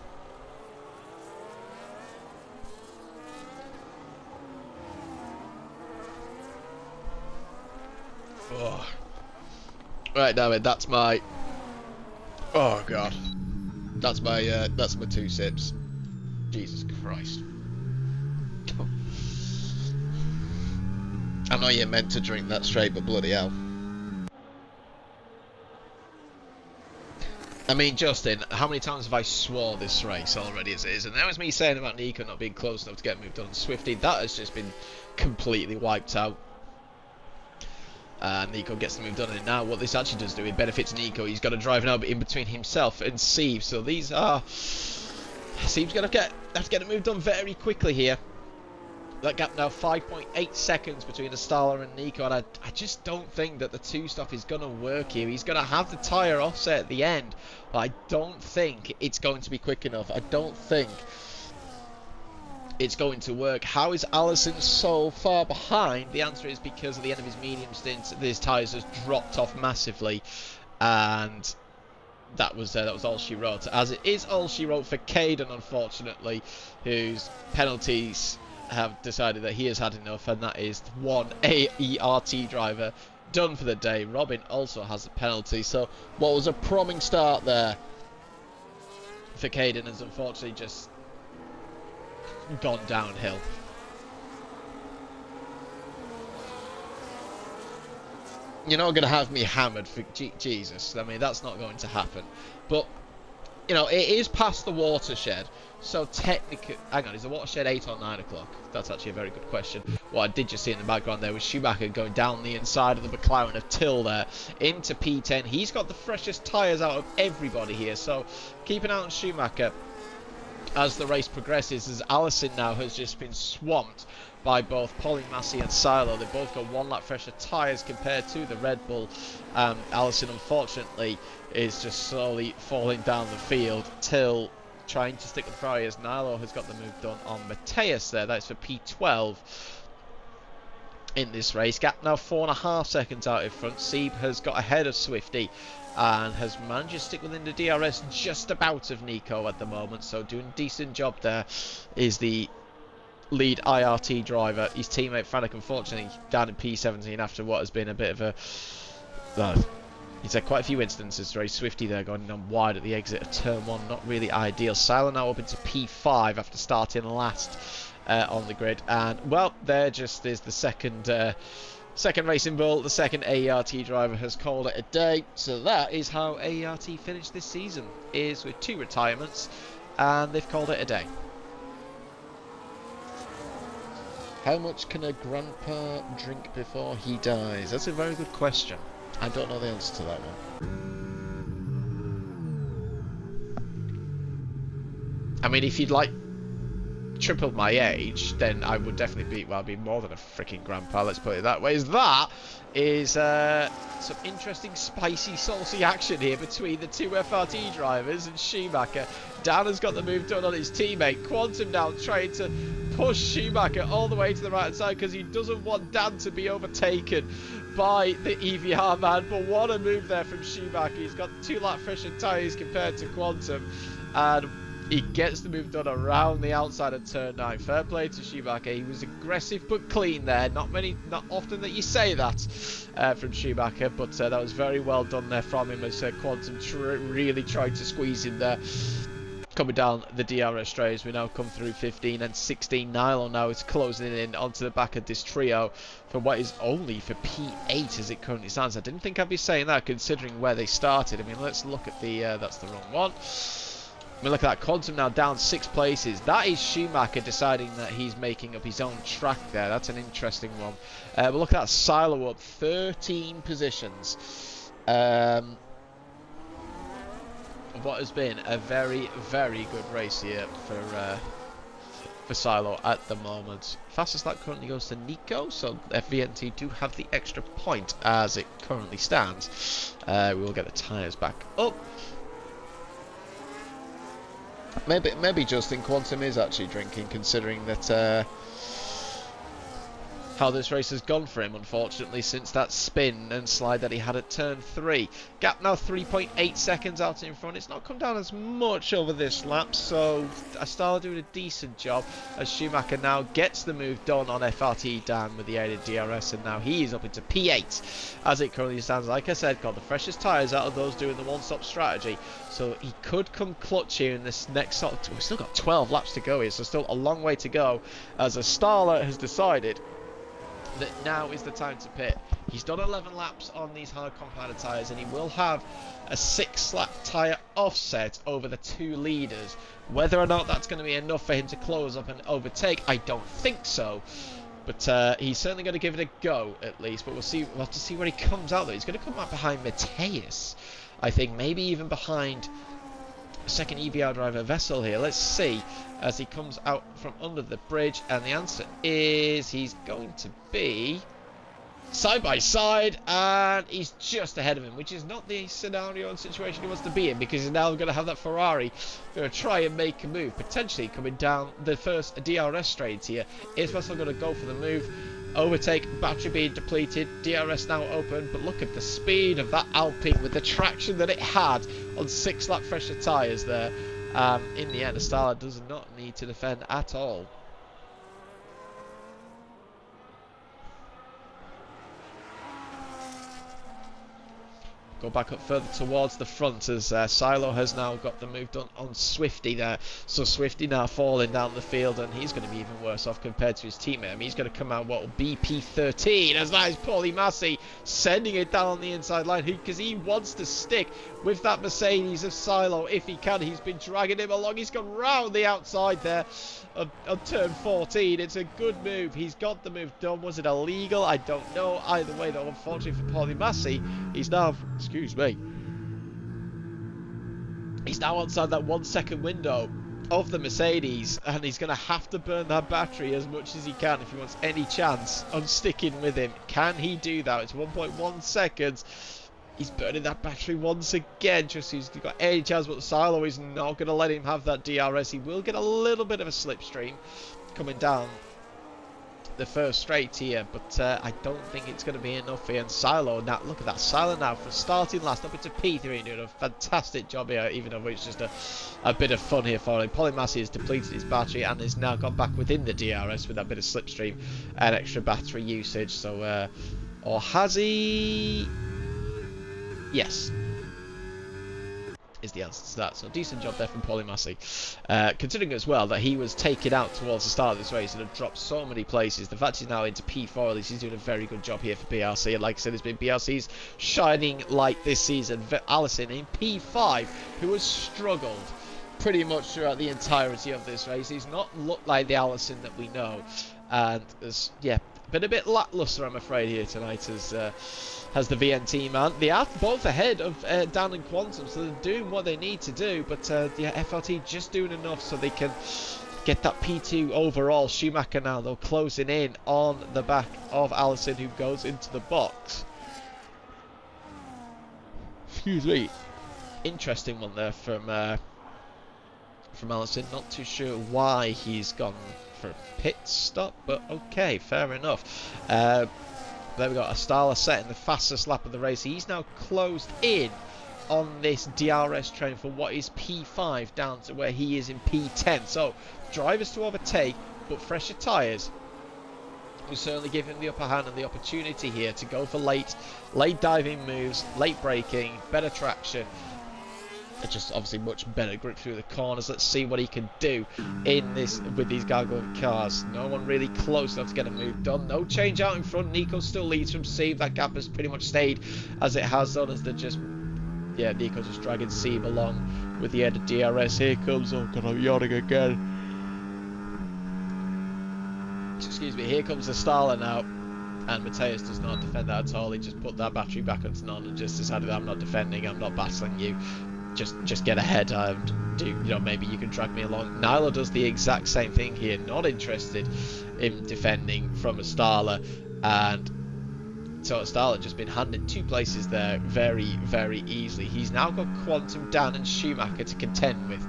Oh. Right, David, that's my... Oh God, that's my 2 sips. Jesus Christ. I know you're meant to drink that straight, but bloody hell. I mean, Justin, how many times have I swore this race already as it is? And that was me saying about Nico not being close enough to get moved on. Swifty, that has just been completely wiped out. Nico gets the move done, and now what this actually does do, it benefits Nico. He's got to drive now in between himself and Seb. So these are... Seb's going to have to get a move done very quickly here. That gap now 5.8 seconds between Astala and Nico, and I just don't think that the 2-stop is going to work here. He's going to have the tyre offset at the end, but I don't think it's going to be quick enough. I don't think it's going to work. How is Allison so far behind? The answer is because at the end of his medium stint, his tyres has dropped off massively, and that was all she wrote. As it is all she wrote for Caden, unfortunately, whose penalties have decided that he has had enough, and that is one AERT driver done for the day. Robin also has a penalty, so what was a promising start there for Caden has unfortunately just gone downhill. You're not going to have me hammered for Jesus. I mean, that's not going to happen. But, you know, it is past the watershed. So technically, hang on, is the watershed 8 or 9 o'clock? That's actually a very good question. What I did just see in the background there was Schumacher going down the inside of the McLaren of Till there into P10. He's got the freshest tyres out of everybody here. So keep an eye on Schumacher as the race progresses, as Allison now has just been swamped by both Pauline Massey and Silo. They've both got 1 lap fresher tyres compared to the Red Bull. Allison, unfortunately, is just slowly falling down the field. Till trying to stick with Ferrari as Nilo has got the move done on Mateus there. That's for P12 in this race. Gap now 4.5 seconds out in front. Sieb has got ahead of Swifty and has managed to stick within the DRS just about of Nico at the moment. So doing a decent job there is the lead IRT driver. His teammate Frantic, unfortunately, down in P17 after what has been a bit of a... he's had quite a few instances to race Swifty there going on wide at the exit of turn 1. Not really ideal. Silo now up into P5 after starting last on the grid. And, well, there just is the second Racing Bull. The second AERT driver has called it a day. So that is how AERT finished this season, is with 2 retirements, and they've called it a day. How much can a grandpa drink before he dies? That's a very good question. I don't know the answer to that one. I mean, if you'd like triple my age, then I would definitely be, well, I'd be more than a freaking grandpa, let's put it that way. That is some interesting, spicy, saucy action here between the 2 FRT drivers and Schumacher. Dan has got the move done on his teammate. Quantum now trying to push Schumacher all the way to the right hand side because he doesn't want Dan to be overtaken by the EVR man. But what a move there from Schumacher. He's got 2 lap fresher tyres compared to Quantum, and he gets the move done around the outside of turn 9. Fair play to Schumacher. He was aggressive but clean there. Not often that you say that from Schumacher, but that was very well done there from him as Quantum really tried to squeeze him there. Coming down the DRS straight as we now come through 15 and 16. Nylon now is closing in onto the back of this trio for what is only for P8 as it currently stands. I didn't think I'd be saying that considering where they started. I mean, let's look at the, that's the wrong one. I mean, look at that. Quantum now down 6 places. That is Schumacher deciding that he's making up his own track there. That's an interesting one. But look at that. Silo up 13 positions. What has been a very, very good race here for Silo at the moment. Fastest lap currently goes to Nico, so FVNT do have the extra point as it currently stands. We will get the tyres back up. Maybe Justin Quantum is actually drinking, considering that how this race has gone for him, unfortunately, since that spin and slide that he had at turn 3. Gap now 3.8 seconds out in front. It's not come down as much over this lap, so Astala doing a decent job as Schumacher now gets the move done on FRT Dan with the aided DRS, and now he is up into P8 as it currently stands. Like I said, got the freshest tyres out of those doing the one-stop strategy, so he could come clutch here in this next sort of... We've still got 12 laps to go here, so still a long way to go as Astala has decided that now is the time to pit. He's done 11 laps on these hard compounded tyres, and he will have a 6-lap tyre offset over the 2 leaders. Whether or not that's going to be enough for him to close up and overtake, I don't think so. But he's certainly going to give it a go, at least. But we'll see. We'll have to see where he comes out, though. He's going to come out behind Mateus, I think. Maybe even behind second EVR driver Vessel here. Let's see as he comes out from under the bridge, and the answer is he's going to be side by side, and he's just ahead of him, which is not the scenario and situation he wants to be in, because he's now going to have that Ferrari going to try and make a move, potentially coming down the first DRS straight here. Is Vessel going to go for the move? Overtake, battery being depleted, DRS now open, but look at the speed of that Alpine with the traction that it had on 6-lap fresher tyres there. In the end, Astala does not need to defend at all. go back up further towards the front as Silo has now got the move done on Swifty there. So Swifty now falling down the field, and he's going to be even worse off compared to his teammate. I mean, he's going to come out what will be P13 as that is Paulie Massey sending it down the inside line because he wants to stick with that Mercedes of Silo if he can. He's been dragging him along. He's gone round the outside there on turn 14. It's a good move. He's got the move done. Was it illegal? I don't know. Either way, though, unfortunately for Paulie Massey, he's now, excuse me, he's now outside that 1 second window of the Mercedes, and he's going to have to burn that battery as much as he can if he wants any chance of sticking with him. Can he do that? It's 1.1 seconds. He's burning that battery once again, just so he's got any chance, but Silo is not going to let him have that DRS. He will get a little bit of a slipstream coming down the first straight here, but I don't think it's going to be enough here. And Silo, now look at that, Silo now for starting last up into P3, doing a fantastic job here, even though it's just a bit of fun here for him. Paulie Massey has depleted his battery and has now gone back within the DRS with that bit of slipstream and extra battery usage. So, or has he? Yes, is the answer to that. So decent job there from Paulie Massey. Considering as well that he was taken out towards the start of this race and had dropped so many places, the fact he's now into P4, at least he's doing a very good job here for BRC. And like I said, it's been BRC's shining light this season. Allison in P5, who has struggled pretty much throughout the entirety of this race. He's not looked like the Allison that we know, and has, yeah, been a bit lackluster, I'm afraid, here tonight as the VNT man. They are both ahead of Dan and Quantum, so they're doing what they need to do, but yeah, FLT just doing enough so they can get that P2 overall. Schumacher now, though, closing in on the back of Allison, who goes into the box. Excuse me. Interesting one there from Allison. Not too sure why he's gone for a pit stop, but okay, fair enough. There we got Astala setting the fastest lap of the race. He's now closed in on this DRS train for what is P5 down to where he is in P10. So drivers to overtake, but fresher tyres will certainly give him the upper hand and the opportunity here to go for late diving moves, late braking, better traction. Just obviously much better grip through the corners. Let's see what he can do in this with these gargoyle cars. No one really close enough to get a move done. No change out in front. Nico still leads from Seeb. That gap has pretty much stayed as it has done, as they're just, yeah, Nico just dragging Seeb along with the added DRS. Here comes, oh god, I'm yawning again. Excuse me, here comes the Starler now. And Mateus does not defend that at all. He just put that battery back onto none and just decided, I'm not defending, I'm not battling you. Just get ahead and do, you know, maybe you can drag me along. Nyla does the exact same thing here, not interested in defending from Astala, and so Astala just been handed 2 places there very, very easily. He's now got Quantum, Dan and Schumacher to contend with.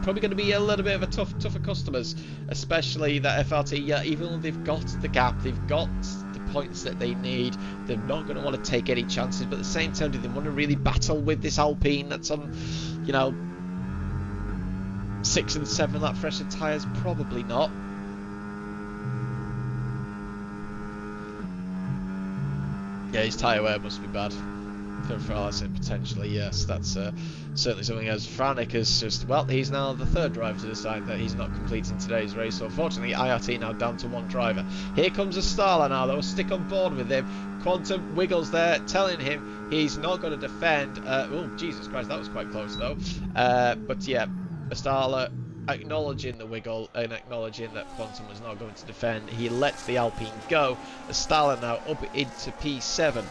Probably going to be a little bit of a tougher customers, especially that FRT. Yeah, even though they've got the gap, they've got the points that they need, they're not going to want to take any chances, but at the same time, do they want to really battle with this Alpine that's on, you know, 6 and 7 lap fresher tyres? Probably not. Yeah, his tyre wear must be bad for Allison, potentially. Yes, that's certainly something. As Franek has just, well, he's now the 3rd driver to decide that he's not completing today's race. So unfortunately, IRT now down to 1 driver. Here comes a Starler now, though. Stick on board with him. Quantum wiggles there, telling him he's not going to defend. Oh, Jesus Christ, that was quite close, though. But yeah, Starler acknowledging the wiggle and acknowledging that Quantum was not going to defend. He lets the Alpine go. Starler now up into P7.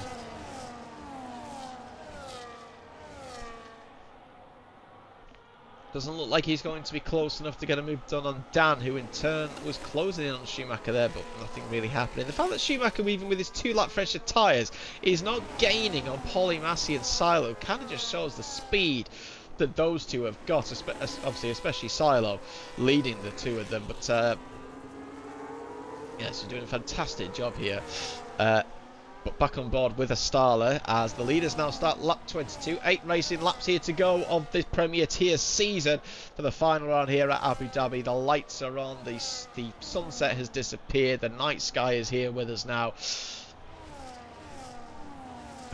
Doesn't look like he's going to be close enough to get a move done on Dan, who in turn was closing in on Schumacher there, but nothing really happening. The fact that Schumacher, even with his 2-lap fresher tyres, is not gaining on Paulie Massey and Silo kind of just shows the speed that those two have got, obviously, especially Silo leading the 2 of them. But yeah, so doing a fantastic job here. But back on board with a Starler as the leaders now start lap 22. 8 racing laps here to go of this Premier Tier season for the final round here at Abu Dhabi. The lights are on, the sunset has disappeared, the night sky is here with us now.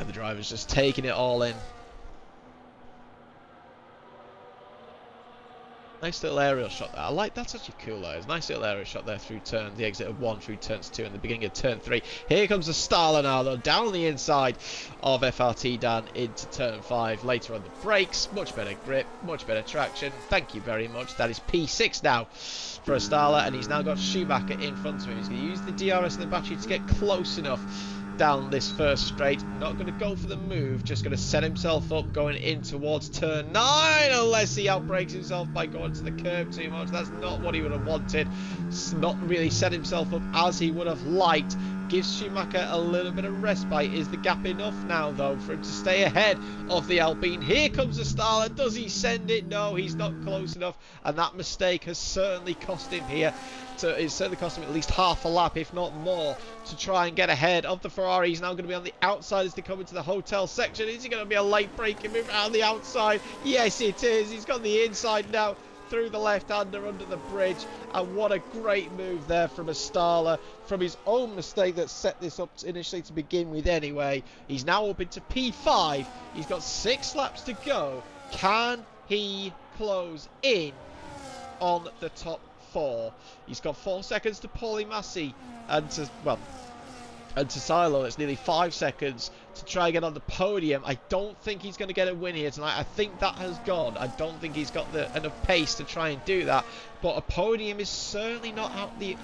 And the driver's just taking it all in. Nice little aerial shot there. I like that's actually cool there. It's a nice little aerial shot there through turn, the exit of 1 through turns 2 and the beginning of turn 3. Here comes the Starler now though, down the inside of FRT Dan into turn 5. Later on the brakes, much better grip, much better traction. Thank you very much. That is P6 now for a Starler, and he's now got Schumacher in front of him. He's going to use the DRS and the battery to get close enough down this first straight. Not going to go for the move, just going to set himself up going in towards turn 9, unless he outbrakes himself by going to the curb too much. That's not what he would have wanted. It's not really set himself up as he would have liked. Gives Schumacher a little bit of respite. Is the gap enough now though for him to stay ahead of the Alpine? Here comes the Starler. Does he send it? No, he's not close enough, and that mistake has certainly cost him here. It's certainly cost him at least half a lap, if not more, to try and get ahead of the Ferrari. He's now going to be on the outside as they come into the hotel section. Is he going to be a late braking move around the outside? Yes, it is. He's got the inside now through the left-hander under the bridge, and what a great move there from a Starler, from his own mistake that set this up initially to begin with anyway. He's now up into P5. He's got 6 laps to go. Can he close in on the top 4? He's got 4 seconds to Paulie Massey and to Silo. It's nearly 5 seconds to try and get on the podium. I don't think he's going to get a win here tonight. I think that has gone. I don't think he's got enough pace to try and do that. But a podium is certainly not out the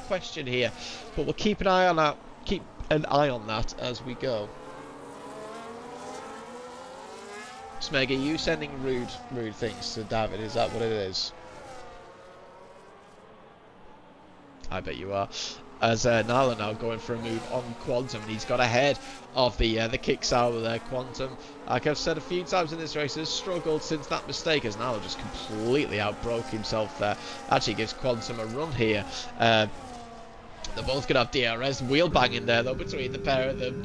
question here. But we'll keep an eye on that as we go. Smeg, are you sending rude things to David? Is that what it is? I bet you are. As Nala now going for a move on Quantum, and he's got ahead of the kicks out there. Quantum, like I've said a few times in this race, has struggled since that mistake, as Nala just completely outbroke himself there. Actually gives Quantum a run here. They're both going to have DRS wheel banging there though between the pair of them.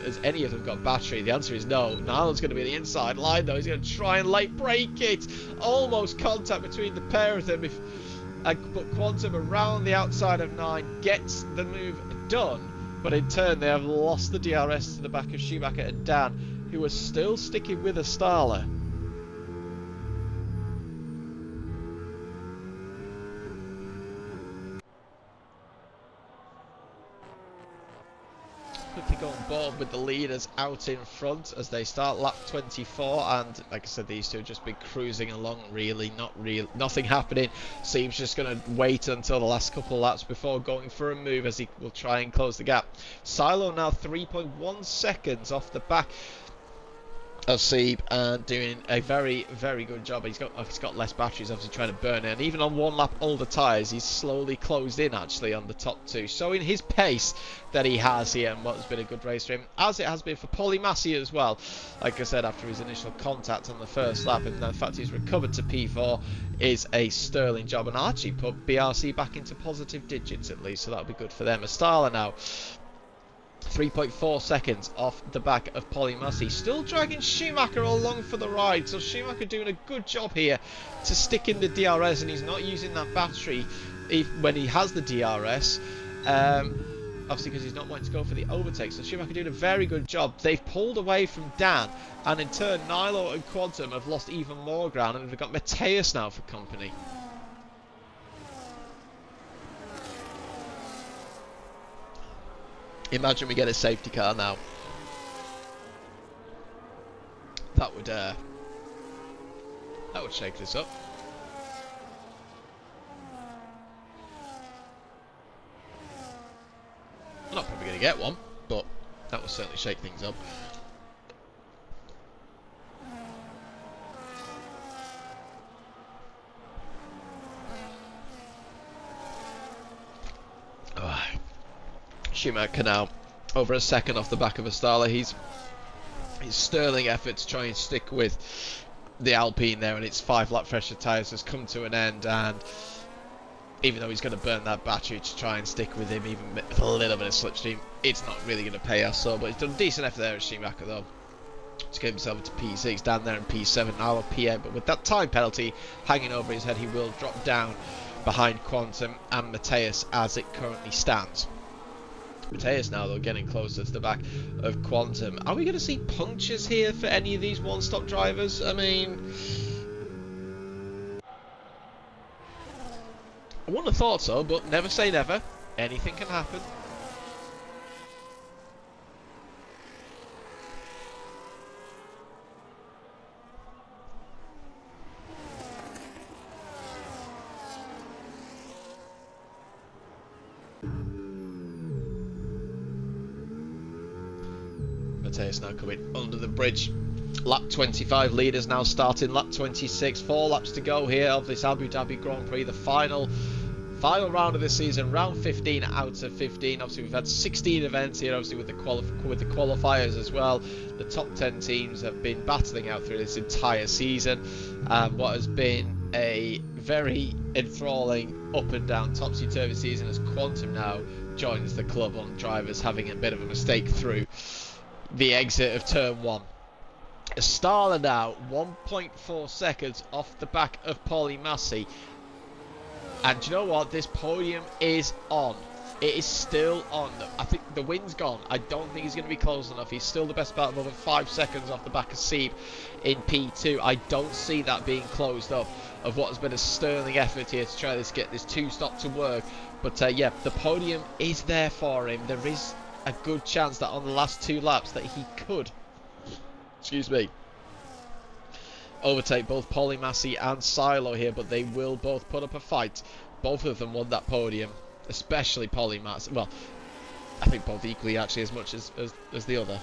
Has any of them got battery? The answer is no. Nala's going to be the inside line though. He's going to try and late break it. Almost contact between the pair of them. But Quantum around the outside of 9 gets the move done, but in turn they have lost the DRS to the back of Schumacher and Dan, who are still sticking with a Starler. Quickly go on board with the leaders out in front as they start lap 24, and like I said, these two have just been cruising along, nothing happening. Seems just going to wait until the last couple of laps before going for a move, as he will try and close the gap. Silo now 3.1 seconds off the back of Seeb, and doing a very, very good job. He's got less batteries, obviously trying to burn it, and even on 1 lap older tyres, he's slowly closed in actually on the top 2, showing his pace that he has here, and what has been a good race for him, as it has been for Paulie Massey as well. Like I said, after his initial contact on the first lap, and the fact he's recovered to P4 is a sterling job, and actually put BRC back into positive digits at least, so that'll be good for them. Astala now 3.4 seconds off the back of Paulie Massey, still dragging Schumacher along for the ride. So Schumacher doing a good job here to stick in the DRS, and he's not using that battery when he has the DRS, obviously because he's not wanting to go for the overtake. So Schumacher doing a very good job. They've pulled away from Dan, and in turn Nilo and Quantum have lost even more ground, and they've got Mateus now for company. Imagine we get a safety car now. That would shake this up. I'm not probably going to get one, but that will certainly shake things up. Schumacher now over a second off the back of a Starler. His sterling effort to try and stick with the Alpine there, and its 5 lap pressure tyres has come to an end, and even though he's going to burn that battery to try and stick with him even with a little bit of slipstream, it's not really going to pay us. So, but he's done a decent effort there as Schumacher though to get himself into P6, down there in P7 now, PM, but with that time penalty hanging over his head, he will drop down behind Quantum and Mateus as it currently stands. Mateus now, though, getting closer to the back of Quantum. Are we going to see punctures here for any of these one-stop drivers? I mean, I wouldn't have thought so, but never say never. Anything can happen. Mateus now coming under the bridge. Lap 25 leaders now starting lap 26. 4 laps to go here of this Abu Dhabi Grand Prix, the final round of this season, round 15 out of 15. Obviously we've had 16 events here, obviously with the qualifiers as well. The top 10 teams have been battling out through this entire season, what has been a very enthralling up and down topsy-turvy season, as Quantum now joins the club on drivers having a bit of a mistake through the exit of turn 1. Astana now 1.4 seconds off the back of Paulie Massey. And do you know what? This podium is on. It is still on. I think the win's gone. I don't think he's going to be close enough. He's still the best part of over 5 seconds off the back of Sieb in P2. I don't see that being closed up of what has been a sterling effort here to try to get this 2-stop to work. But yeah, the podium is there for him. There is a good chance that on the last 2 laps that he could, excuse me, overtake both Paulie Massey and Silo here, but they will both put up a fight. Both of them won that podium, especially Paulie Massey. Well, I think both equally, actually, as much as the other.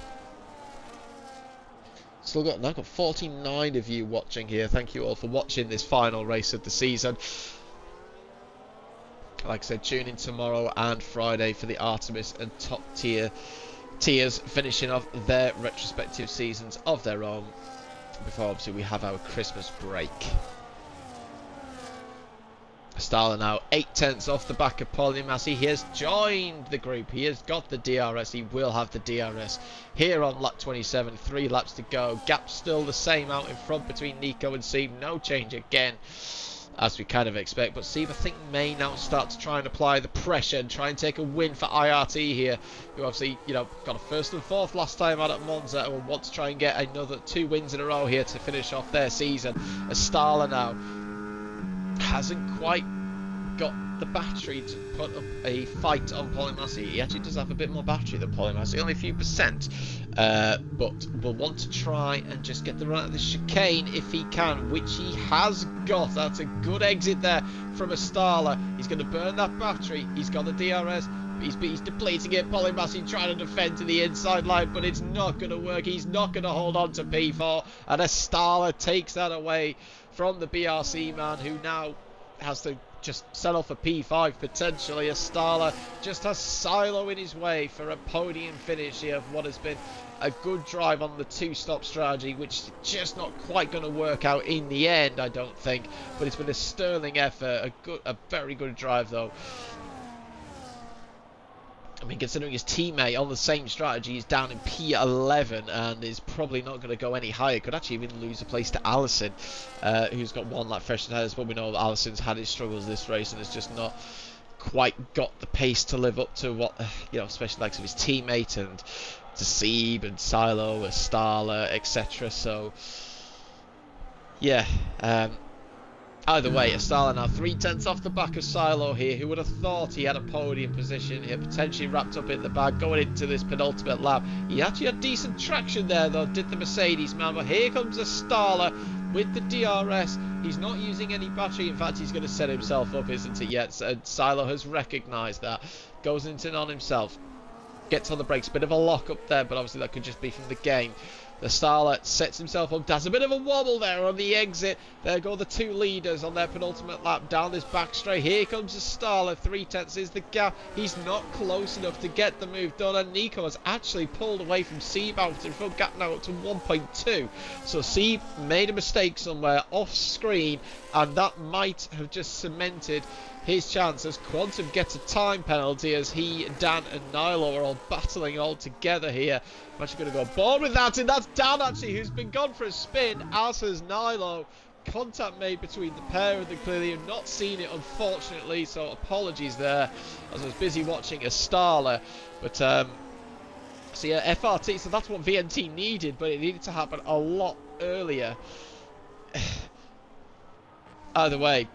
Now got 49 of you watching here. Thank you all for watching this final race of the season. Like I said, tune in tomorrow and Friday for the Artemis and top tiers finishing off their retrospective seasons of their own, before obviously we have our Christmas break. Stala now 8/10 off the back of Paulie Massey. He has joined the group. He has got the DRS. He will have the DRS here on lap 27. 3 laps to go. Gap still the same out in front between Nico and Sieb. No change again, as we kind of expect. But Sieb, I think, may now start to try and apply the pressure and try and take a win for IRT here, who obviously, you know, got a 1st and 4th last time out at Monza and will want to try and get another 2 wins in a row here to finish off their season. Astana now hasn't quite got the battery to put up a fight on Paulie Massey. He actually does have a bit more battery than Paulie Massey, only a few percent, but will want to try and just get the run out of the chicane if he can, which he has got. That's a good exit there from Astana. He's going to burn that battery. He's got the DRS. He's depleting it. Paulie Massey trying to defend to the inside line, but it's not going to work. He's not going to hold on to P4, and Astana takes that away from the BRC man, who now has to just settle for P5 potentially. Astana just has Silo in his way for a podium finish here of what has been a good drive on the 2-stop strategy, which is just not quite going to work out in the end, I don't think. But it's been a sterling effort, a very good drive though. I mean, considering his teammate on the same strategy is down in P11 and is probably not going to go any higher. Could actually even lose a place to Allison, who's got 1 lap fresh tires. But we know that Allison's had his struggles this race and has just not quite got the pace to live up to what, you know, especially likes of his teammate and to Sieb and Silo, Astana, etc. So, yeah. Either way, Astana now 3/10 off the back of Silo here. Who would have thought he had a podium position here, potentially wrapped up in the bag, going into this penultimate lap. He actually had decent traction there though, did the Mercedes man, but here comes Astana with the DRS. He's not using any battery. In fact, he's going to set himself up, isn't he, yet? And Silo has recognised that. Goes into on himself. Gets on the brakes. Bit of a lock up there, but obviously that could just be from the game. The Starlet sets himself up, does a bit of a wobble there on the exit. There go the 2 leaders on their penultimate lap down this back straight. Here comes the Starlet, 3/10 is the gap. He's not close enough to get the move done, and Nico has actually pulled away from Sieb out in front, gap now up to 1.2. So Sieb made a mistake somewhere off screen, and that might have just cemented his chance as Quantum gets a time penalty, as he, Dan and Nilo are all battling all together here. I'm actually going to go board with that, and that's Dan actually, who's been gone for a spin, as has Nilo. contact made between the pair of them. Clearly have not seen it, unfortunately, so apologies there, as I was busy watching Astala. But so yeah, FRT, so that's what VNT needed, but it needed to happen a lot earlier. Either way,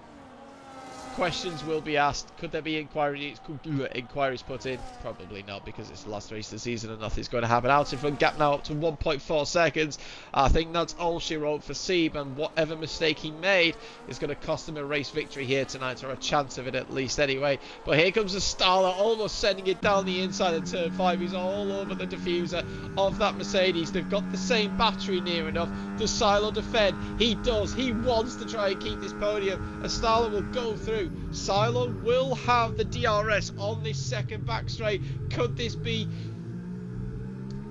questions will be asked. Could there be inquiries put in? Probably not, because it's the last race of the season and nothing's going to happen. Out in front, gap now up to 1.4 seconds. I think that's all she wrote for Sieb, and whatever mistake he made is going to cost him a race victory here tonight, or a chance of it at least anyway. But here comes Astala, almost sending it down the inside of turn 5. He's all over the diffuser of that Mercedes. They've got the same battery near enough. Does Silo defend? He does. He wants to try and keep this podium. Astala will go through. Silo will have the DRS on this second back straight. Could this be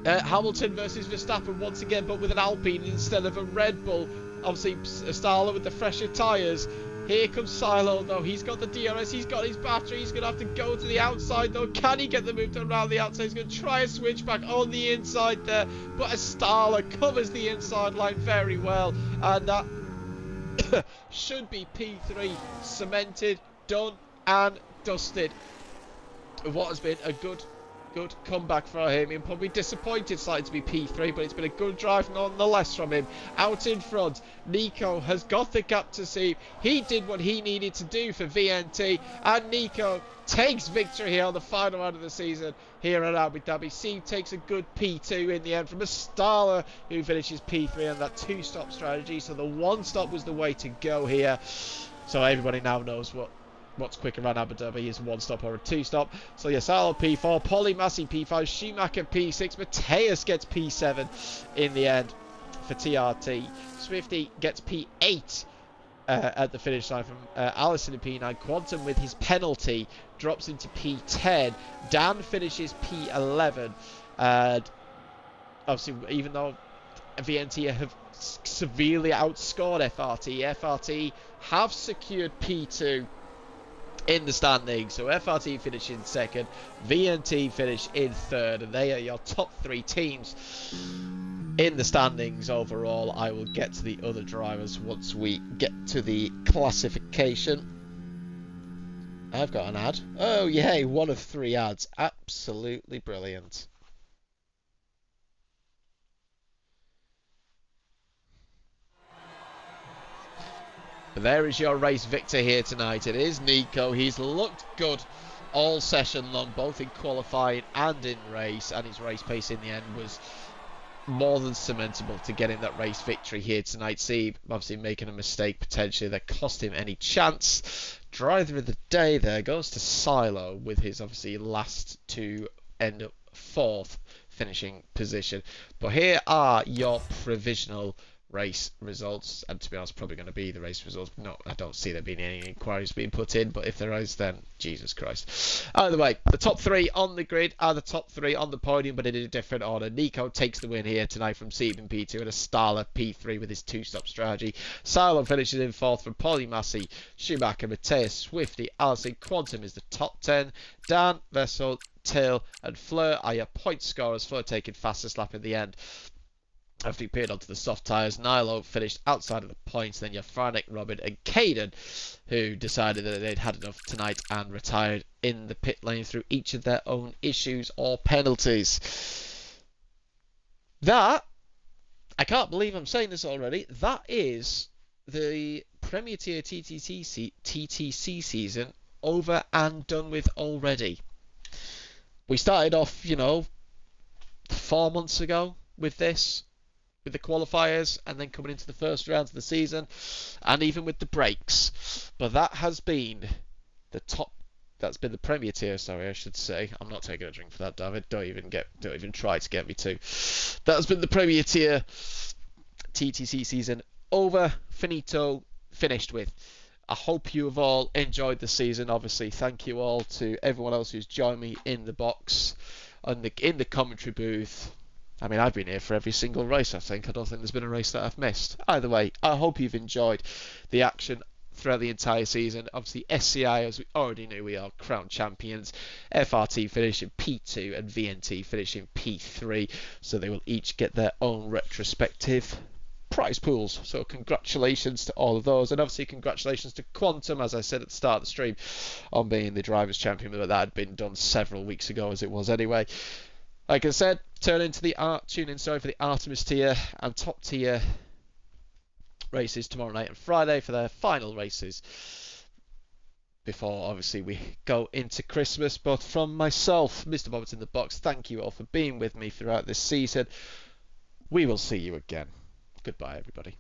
Hamilton versus Verstappen once again, but with an Alpine instead of a Red Bull? Obviously, Astala with the fresher tyres. Here comes Silo, though. He's got the DRS, he's got his battery. He's going to have to go to the outside, though. Can he get the move around the outside? He's going to try a switch back on the inside there, but Astala covers the inside line very well, and that should be P3 cemented, done and dusted. What has been a good comeback for him. He'll probably disappointed slightly to be P3, but it's been a good drive nonetheless from him. Out in front, Nico has got the gap to Sieb. He did what he needed to do for VNT, and Nico takes victory here on the final round of the season here at Abu Dhabi. Sieb takes a good P2 in the end from Astala, who finishes P3 on that two-stop strategy. So the one-stop was the way to go here. So everybody now knows what's quicker around Abu Dhabi is a one-stop or a two-stop. So Yasalo P4, Polymassi P5, Schumacher P6, Mateus gets P7 in the end for TRT. Swifty gets P8 at the finish line from Allison in P9. Quantum with his penalty drops into P10. Dan finishes P11. And obviously, even though VNT have severely outscored FRT have secured P2 in the standings. So FRT finish in second, VNT finish in third, and they are your top three teams in the standings overall. I will get to the other drivers once we get to the classification. I've got an ad. Oh yay, one of 3 ads. Absolutely brilliant. There is your race victor here tonight. It is Nico. He's looked good all session long, both in qualifying and in race, and his race pace in the end was more than cementable to getting that race victory here tonight. Sieb obviously making a mistake potentially that cost him any chance. Driver of the day there goes to Silo with his obviously last to end up 4th finishing position. But here are your provisional race results, and to be honest, probably going to be the race results. No, I don't see there being any inquiries being put in, but if there is, then Jesus Christ. Either way, the top 3 on the grid are the top 3 on the podium, but in a different order. Nico takes the win here tonight from Sieb in P2, and Astala P3 with his two-stop strategy. Silo finishes in 4th from Polymassi, Schumacher, Mateus, Swifty, Allison. Quantum is the top 10. Dan, Vessel, Till and Fleur are your point scorers. Fleur taking fastest lap in the end after he appeared onto the soft tyres. Nilo finished outside of the points. Then you have Franek, Robin and Caden, who decided that they'd had enough tonight and retired in the pit lane through each of their own issues or penalties. That, I can't believe I'm saying this already, that is the Premier Tier TTC season over and done with already. We started off, 4 months ago with this, with the qualifiers, and then coming into the first round of the season, and even with the breaks. But that has been the top. That's been the Premier Tier. Sorry, I should say. I'm not taking a drink for that, David. Don't even try to get me to. That has been the Premier Tier TTC season over, finito, finished with. I hope you have all enjoyed the season. Obviously, thank you all to everyone else who's joined me in the box, and in the commentary booth. I mean, I've been here for every single race, I think. I don't think there's been a race that I've missed. Either way, I hope you've enjoyed the action throughout the entire season. Obviously, SCI, as we already knew, we are crown champions. FRT finishing P2 and VNT finishing P3. So they will each get their own retrospective prize pools. So congratulations to all of those, and obviously congratulations to Quantum, as I said at the start of the stream, on being the Drivers' Champion, but that had been done several weeks ago as it was anyway. Like I said, tune in for the Artemis tier and top tier races tomorrow night and Friday for their final races before obviously we go into Christmas. But from myself, Mr. Bobbitt in the box, thank you all for being with me throughout this season. We will see you again. Goodbye, everybody.